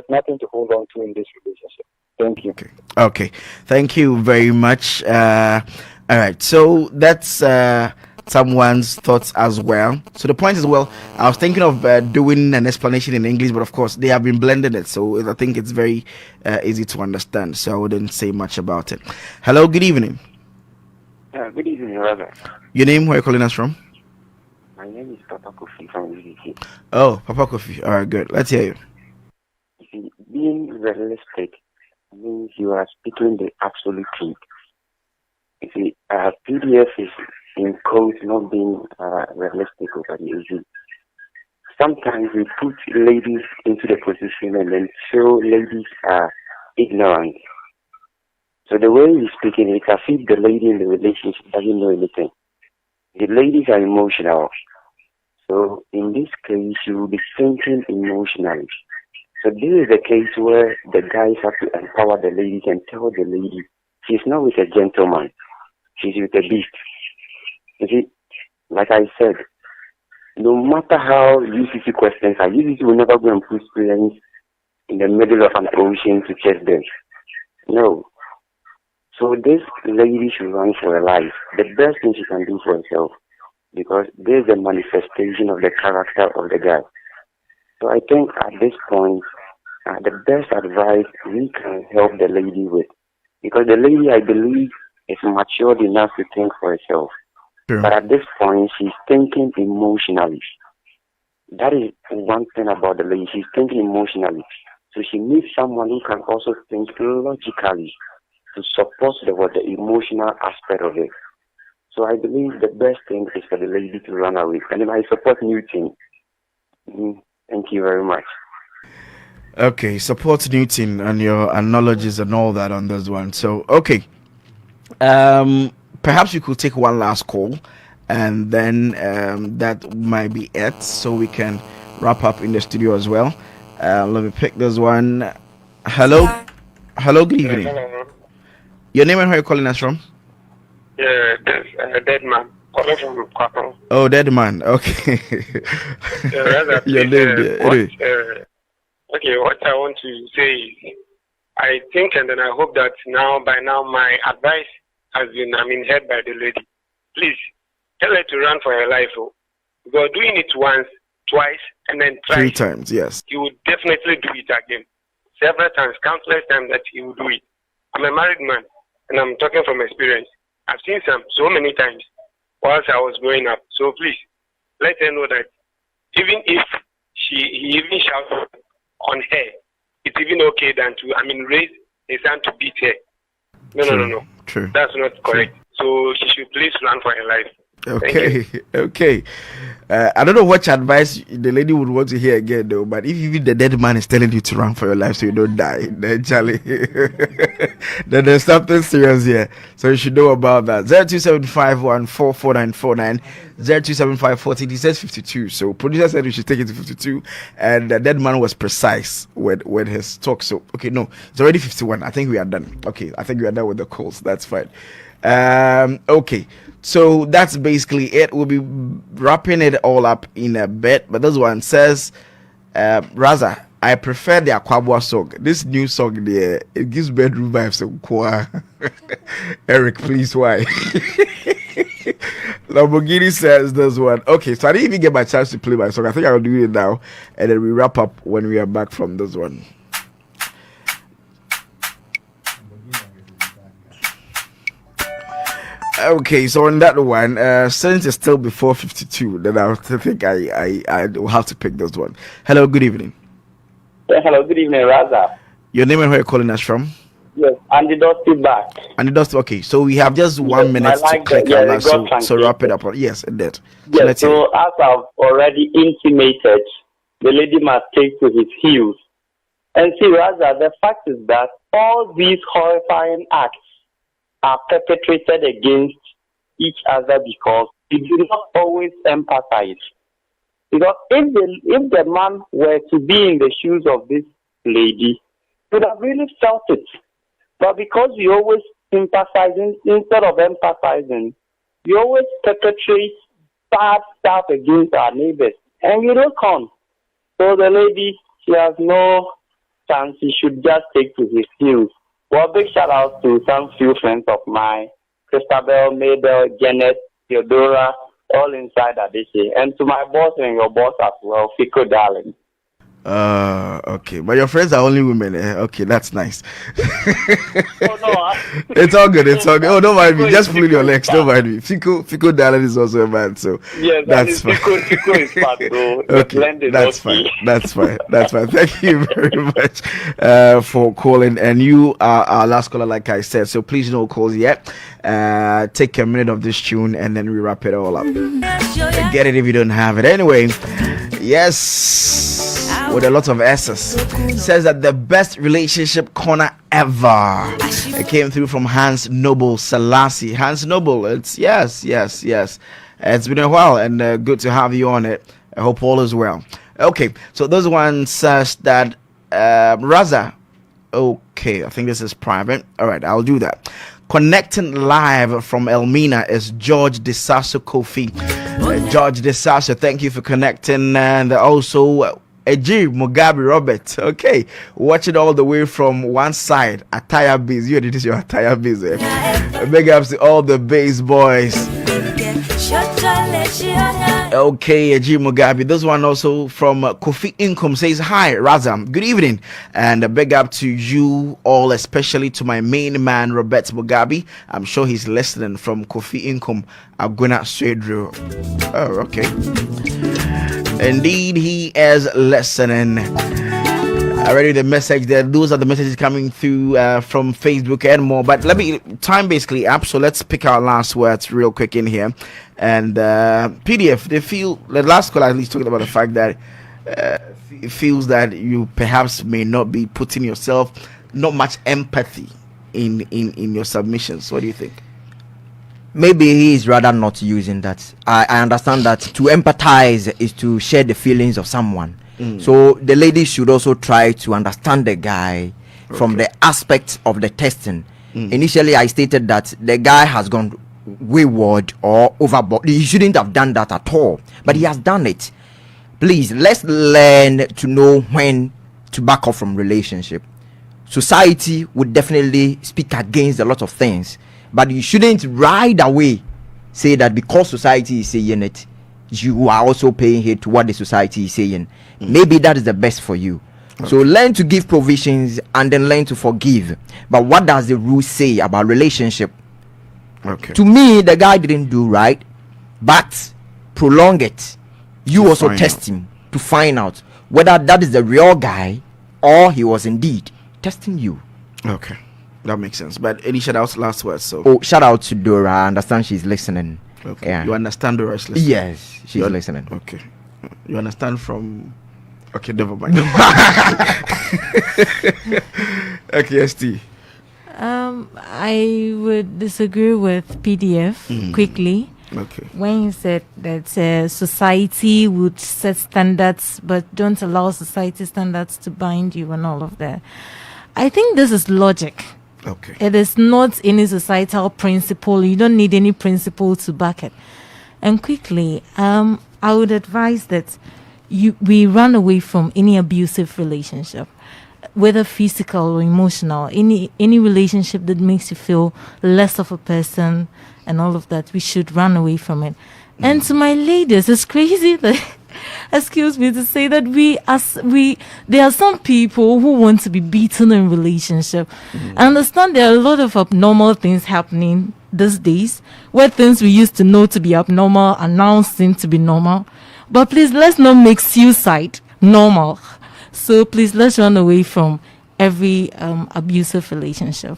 nothing to hold on to in this relationship. Thank you. Okay. Thank you very much. All right. So that's someone's thoughts as well. So the point is, well, I was thinking of doing an explanation in English, but of course they have been blending it, so I think it's very easy to understand. So I wouldn't say much about it. Hello. Good evening. Good evening, brother. Your name? Where are you calling us from? My name is Papa Kofi from UCC. Oh, Papa Kofi. All right, good. Let's hear you. See, being realistic means you are speaking the absolute truth. You see, PDF is in quotes not being realistic over the issue. Sometimes we put ladies into the position and then show ladies are ignorant. So the way you're speaking, it's as if the lady in the relationship doesn't know anything. The ladies are emotional. So in this case, you will be thinking emotionally. So this is the case where the guys have to empower the ladies and tell the lady she's not with a gentleman. She's with a beast. You see, like I said, no matter how UCC questions are, UCC will never go and put students in the middle of an ocean to chase them. No. So this lady should run for her life. The best thing she can do for herself, because this is a manifestation of the character of the guy. So I think at this point, the best advice we can help the lady with, because the lady, I believe, is matured enough to think for herself. Sure. But at this point, she's thinking emotionally. That is one thing about the lady. She's thinking emotionally. So she needs someone who can also think logically to support the emotional aspect of it. So I believe the best thing is for the lady to run away. And I support Newton. Thank you very much. Okay, support Newton and your analogies and all that on this one. So, okay. Perhaps we could take one last call and then that might be it. So we can wrap up in the studio as well. Let me pick this one. Hello, good evening. Hello. Your name and where you're calling us from? Yeah, Dead Man. Calling from Accra. Oh, Dead Man. Okay. Your name. Okay, what I want to say is, I think and then I hope that by now, my advice has been, heard by the lady. Please, tell her to run for her life. Because doing it once, twice, and then 3 times, yes. He would definitely do it again. Several times, countless times that he will do it. I'm a married man, and I'm talking from experience. I've seen so many times whilst I was growing up. So please, let her know that even if he even shouts on her, it's even okay than to, raise his hand to beat her. No. True. That's not correct. So she should please run for her life. Okay. I don't know what advice the lady would want to hear again, though. But if even the dead man is telling you to run for your life so you don't die, then Charlie, then there's something serious here. So you should know about that. 0275144949, 027540. He says 52. So producer said we should take it to 52, and the dead man was precise with his talk. So okay, no, it's already 51. I think we are done. Okay, I think we are done with the calls. That's fine. Okay. So that's basically it. We'll be wrapping it all up in a bit. But this one says, Raza, I prefer the Aquabua song. This new song there, it gives bedroom vibes. Eric, please, why? Lamborghini says this one. Okay, so I didn't even get my chance to play my song. I think I'll do it now, and then we wrap up when we are back from this one. Okay, so on that one, since it's still before 52, then I think I will have to pick this one. Hello, good evening. Yeah, hello, good evening, Raza. Your name and where you're calling us from? Yes, Andy Dusty back. And it okay, so we have just 1 minute to click on that, so wrap it up. Yes, it did. Yes, so as I've already intimated, the lady must take to his heels. And see, Raza, the fact is that all these horrifying acts are perpetrated against each other because we do not always empathize. Because if the man were to be in the shoes of this lady, he would have really felt it. But because we always sympathize instead of empathizing, we always perpetrate bad stuff against our neighbors. And we don't come. So the lady, she has no chance. She should just take to his heels. Well, big shout out to some few friends of mine, Christabel, Mabel, Janet, Theodora, all inside Adeshe, and to my boss and your boss as well, Fico darling. Okay, but your friends are only women. Okay, that's nice. Oh no, it's all good. It's all good. Oh, don't mind me. Just pulling your legs. Don't mind me. Fico darling is also a man, so yes, that's fine. Fico is fat, bro. Okay, that's fine. That's fine. That's fine. Thank you very much for calling. And you are our last caller, like I said. So please, no calls yet. Take a minute of this tune, and then we wrap it all up. Get it if you don't have it. Anyway, yes. With a lot of S's, says that the best relationship corner ever. It came through from Hans Noble Selassie. Hans Noble, it's yes. It's been a while, and good to have you on it. I hope all is well. Okay, so those one says that Raza. Okay, I think this is private. All right, I'll do that. Connecting live from Elmina is George Desasso Kofi. George Desasso, thank you for connecting, and also. Eji Mugabe Robert, okay, watch it all the way from one side. Attire base, you did this your attire base. Big ups to all the base boys. Okay, Eji Mugabe. This one also from Kofi Income says hi, Razam. Good evening, and a big up to you all, especially to my main man Robert Mugabe. I'm sure he's listening from Kofi Income. Aguna Swedro. Oh, okay. Indeed, he is listening. I read the message there. Those are the messages coming through from Facebook and more. But time basically up. So let's pick our last words real quick in here. And PDF, they feel, the last call at least talking about the fact that it feels that you perhaps may not be putting yourself, not much empathy in your submissions. What do you think? Maybe he is rather not using that. I understand that to empathize is to share the feelings of someone. So the lady should also try to understand the guy from the aspect of the testing. Initially, I stated that the guy has gone wayward or overboard. He shouldn't have done that at all, but he has done it. Please, let's learn to know when to back off from relationship. Society would definitely speak against a lot of things. But you shouldn't right away say that because society is saying it, you are also paying heed to what the society is saying. Maybe that is the best for you. Okay. So learn to give provisions and then learn to forgive. But what does the rule say about relationship? Okay. To me, the guy didn't do right, but prolong it. You also test him to find out whether that is the real guy or he was indeed testing you. Okay. That makes sense. But any shout outs, last words. So shout out to Dora. I understand she's listening. Okay. Yeah. You understand Dora is listening? Yes, she's listening. Okay. You understand from okay, never mind. Okay, ST. I would disagree with PDF quickly. Okay. When you said that society would set standards but don't allow society standards to bind you and all of that. I think this is logic. Okay. It is not any societal principle. You don't need any principle to back it. And quickly, I would advise that we run away from any abusive relationship. whether physical or emotional, any relationship that makes you feel less of a person and all of that, we should run away from it. And to my ladies, it's crazy that excuse me to say that there are some people who want to be beaten in relationship. I understand there are a lot of abnormal things happening these days, where things we used to know to be abnormal are now seen to be normal. But please, let's not make suicide normal. So please, let's run away from every abusive relationship.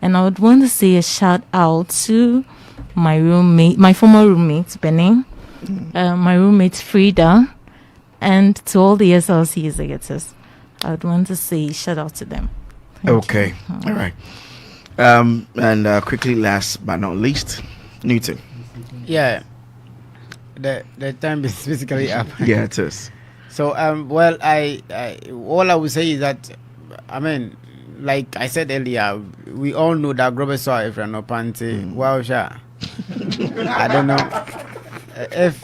And I would want to say a shout out to my former roommate Benny, my roommate Frida, and to all the SLC executives. I would want to say shout out to them. Okay, all right. And quickly, last but not least, Newton. Yeah, the time is basically up. Yeah, it is. So well, I all I would say is that, I mean, like I said earlier, we all know that Grover saw if you're not panty. Wow, sure. I don't know if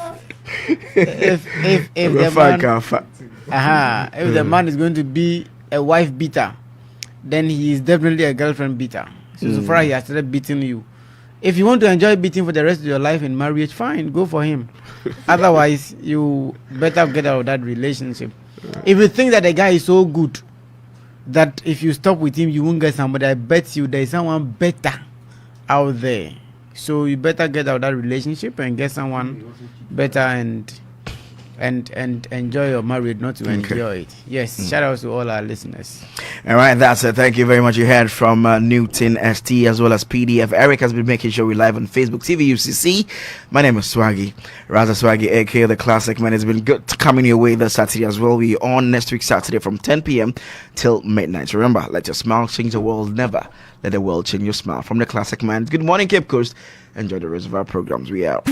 the man is going to be a wife beater, then he is definitely a girlfriend beater. So far he has started beating you. If you want to enjoy beating for the rest of your life in marriage, fine, go for him. Otherwise, you better get out of that relationship. If you think that the guy is so good that if you stop with him, you won't get somebody, I bet you there is someone better out there. So you better get out of that relationship and get someone better and enjoy your marriage, not to enjoy it. Yes, shout out to all our listeners. All right, that's it. Thank you very much. You heard from Newton ST as well as PDF. Eric has been making sure we live on Facebook TV UCC. My name is Swaggy, Raza Swaggy, aka the Classic Man. It's been good coming your way this Saturday as well. We on next week Saturday from 10 p.m. till midnight. Remember, let your smile change the world. Never let the world change your smile. From the Classic Man. Good morning, Cape Coast. Enjoy the rest of our programs. We out.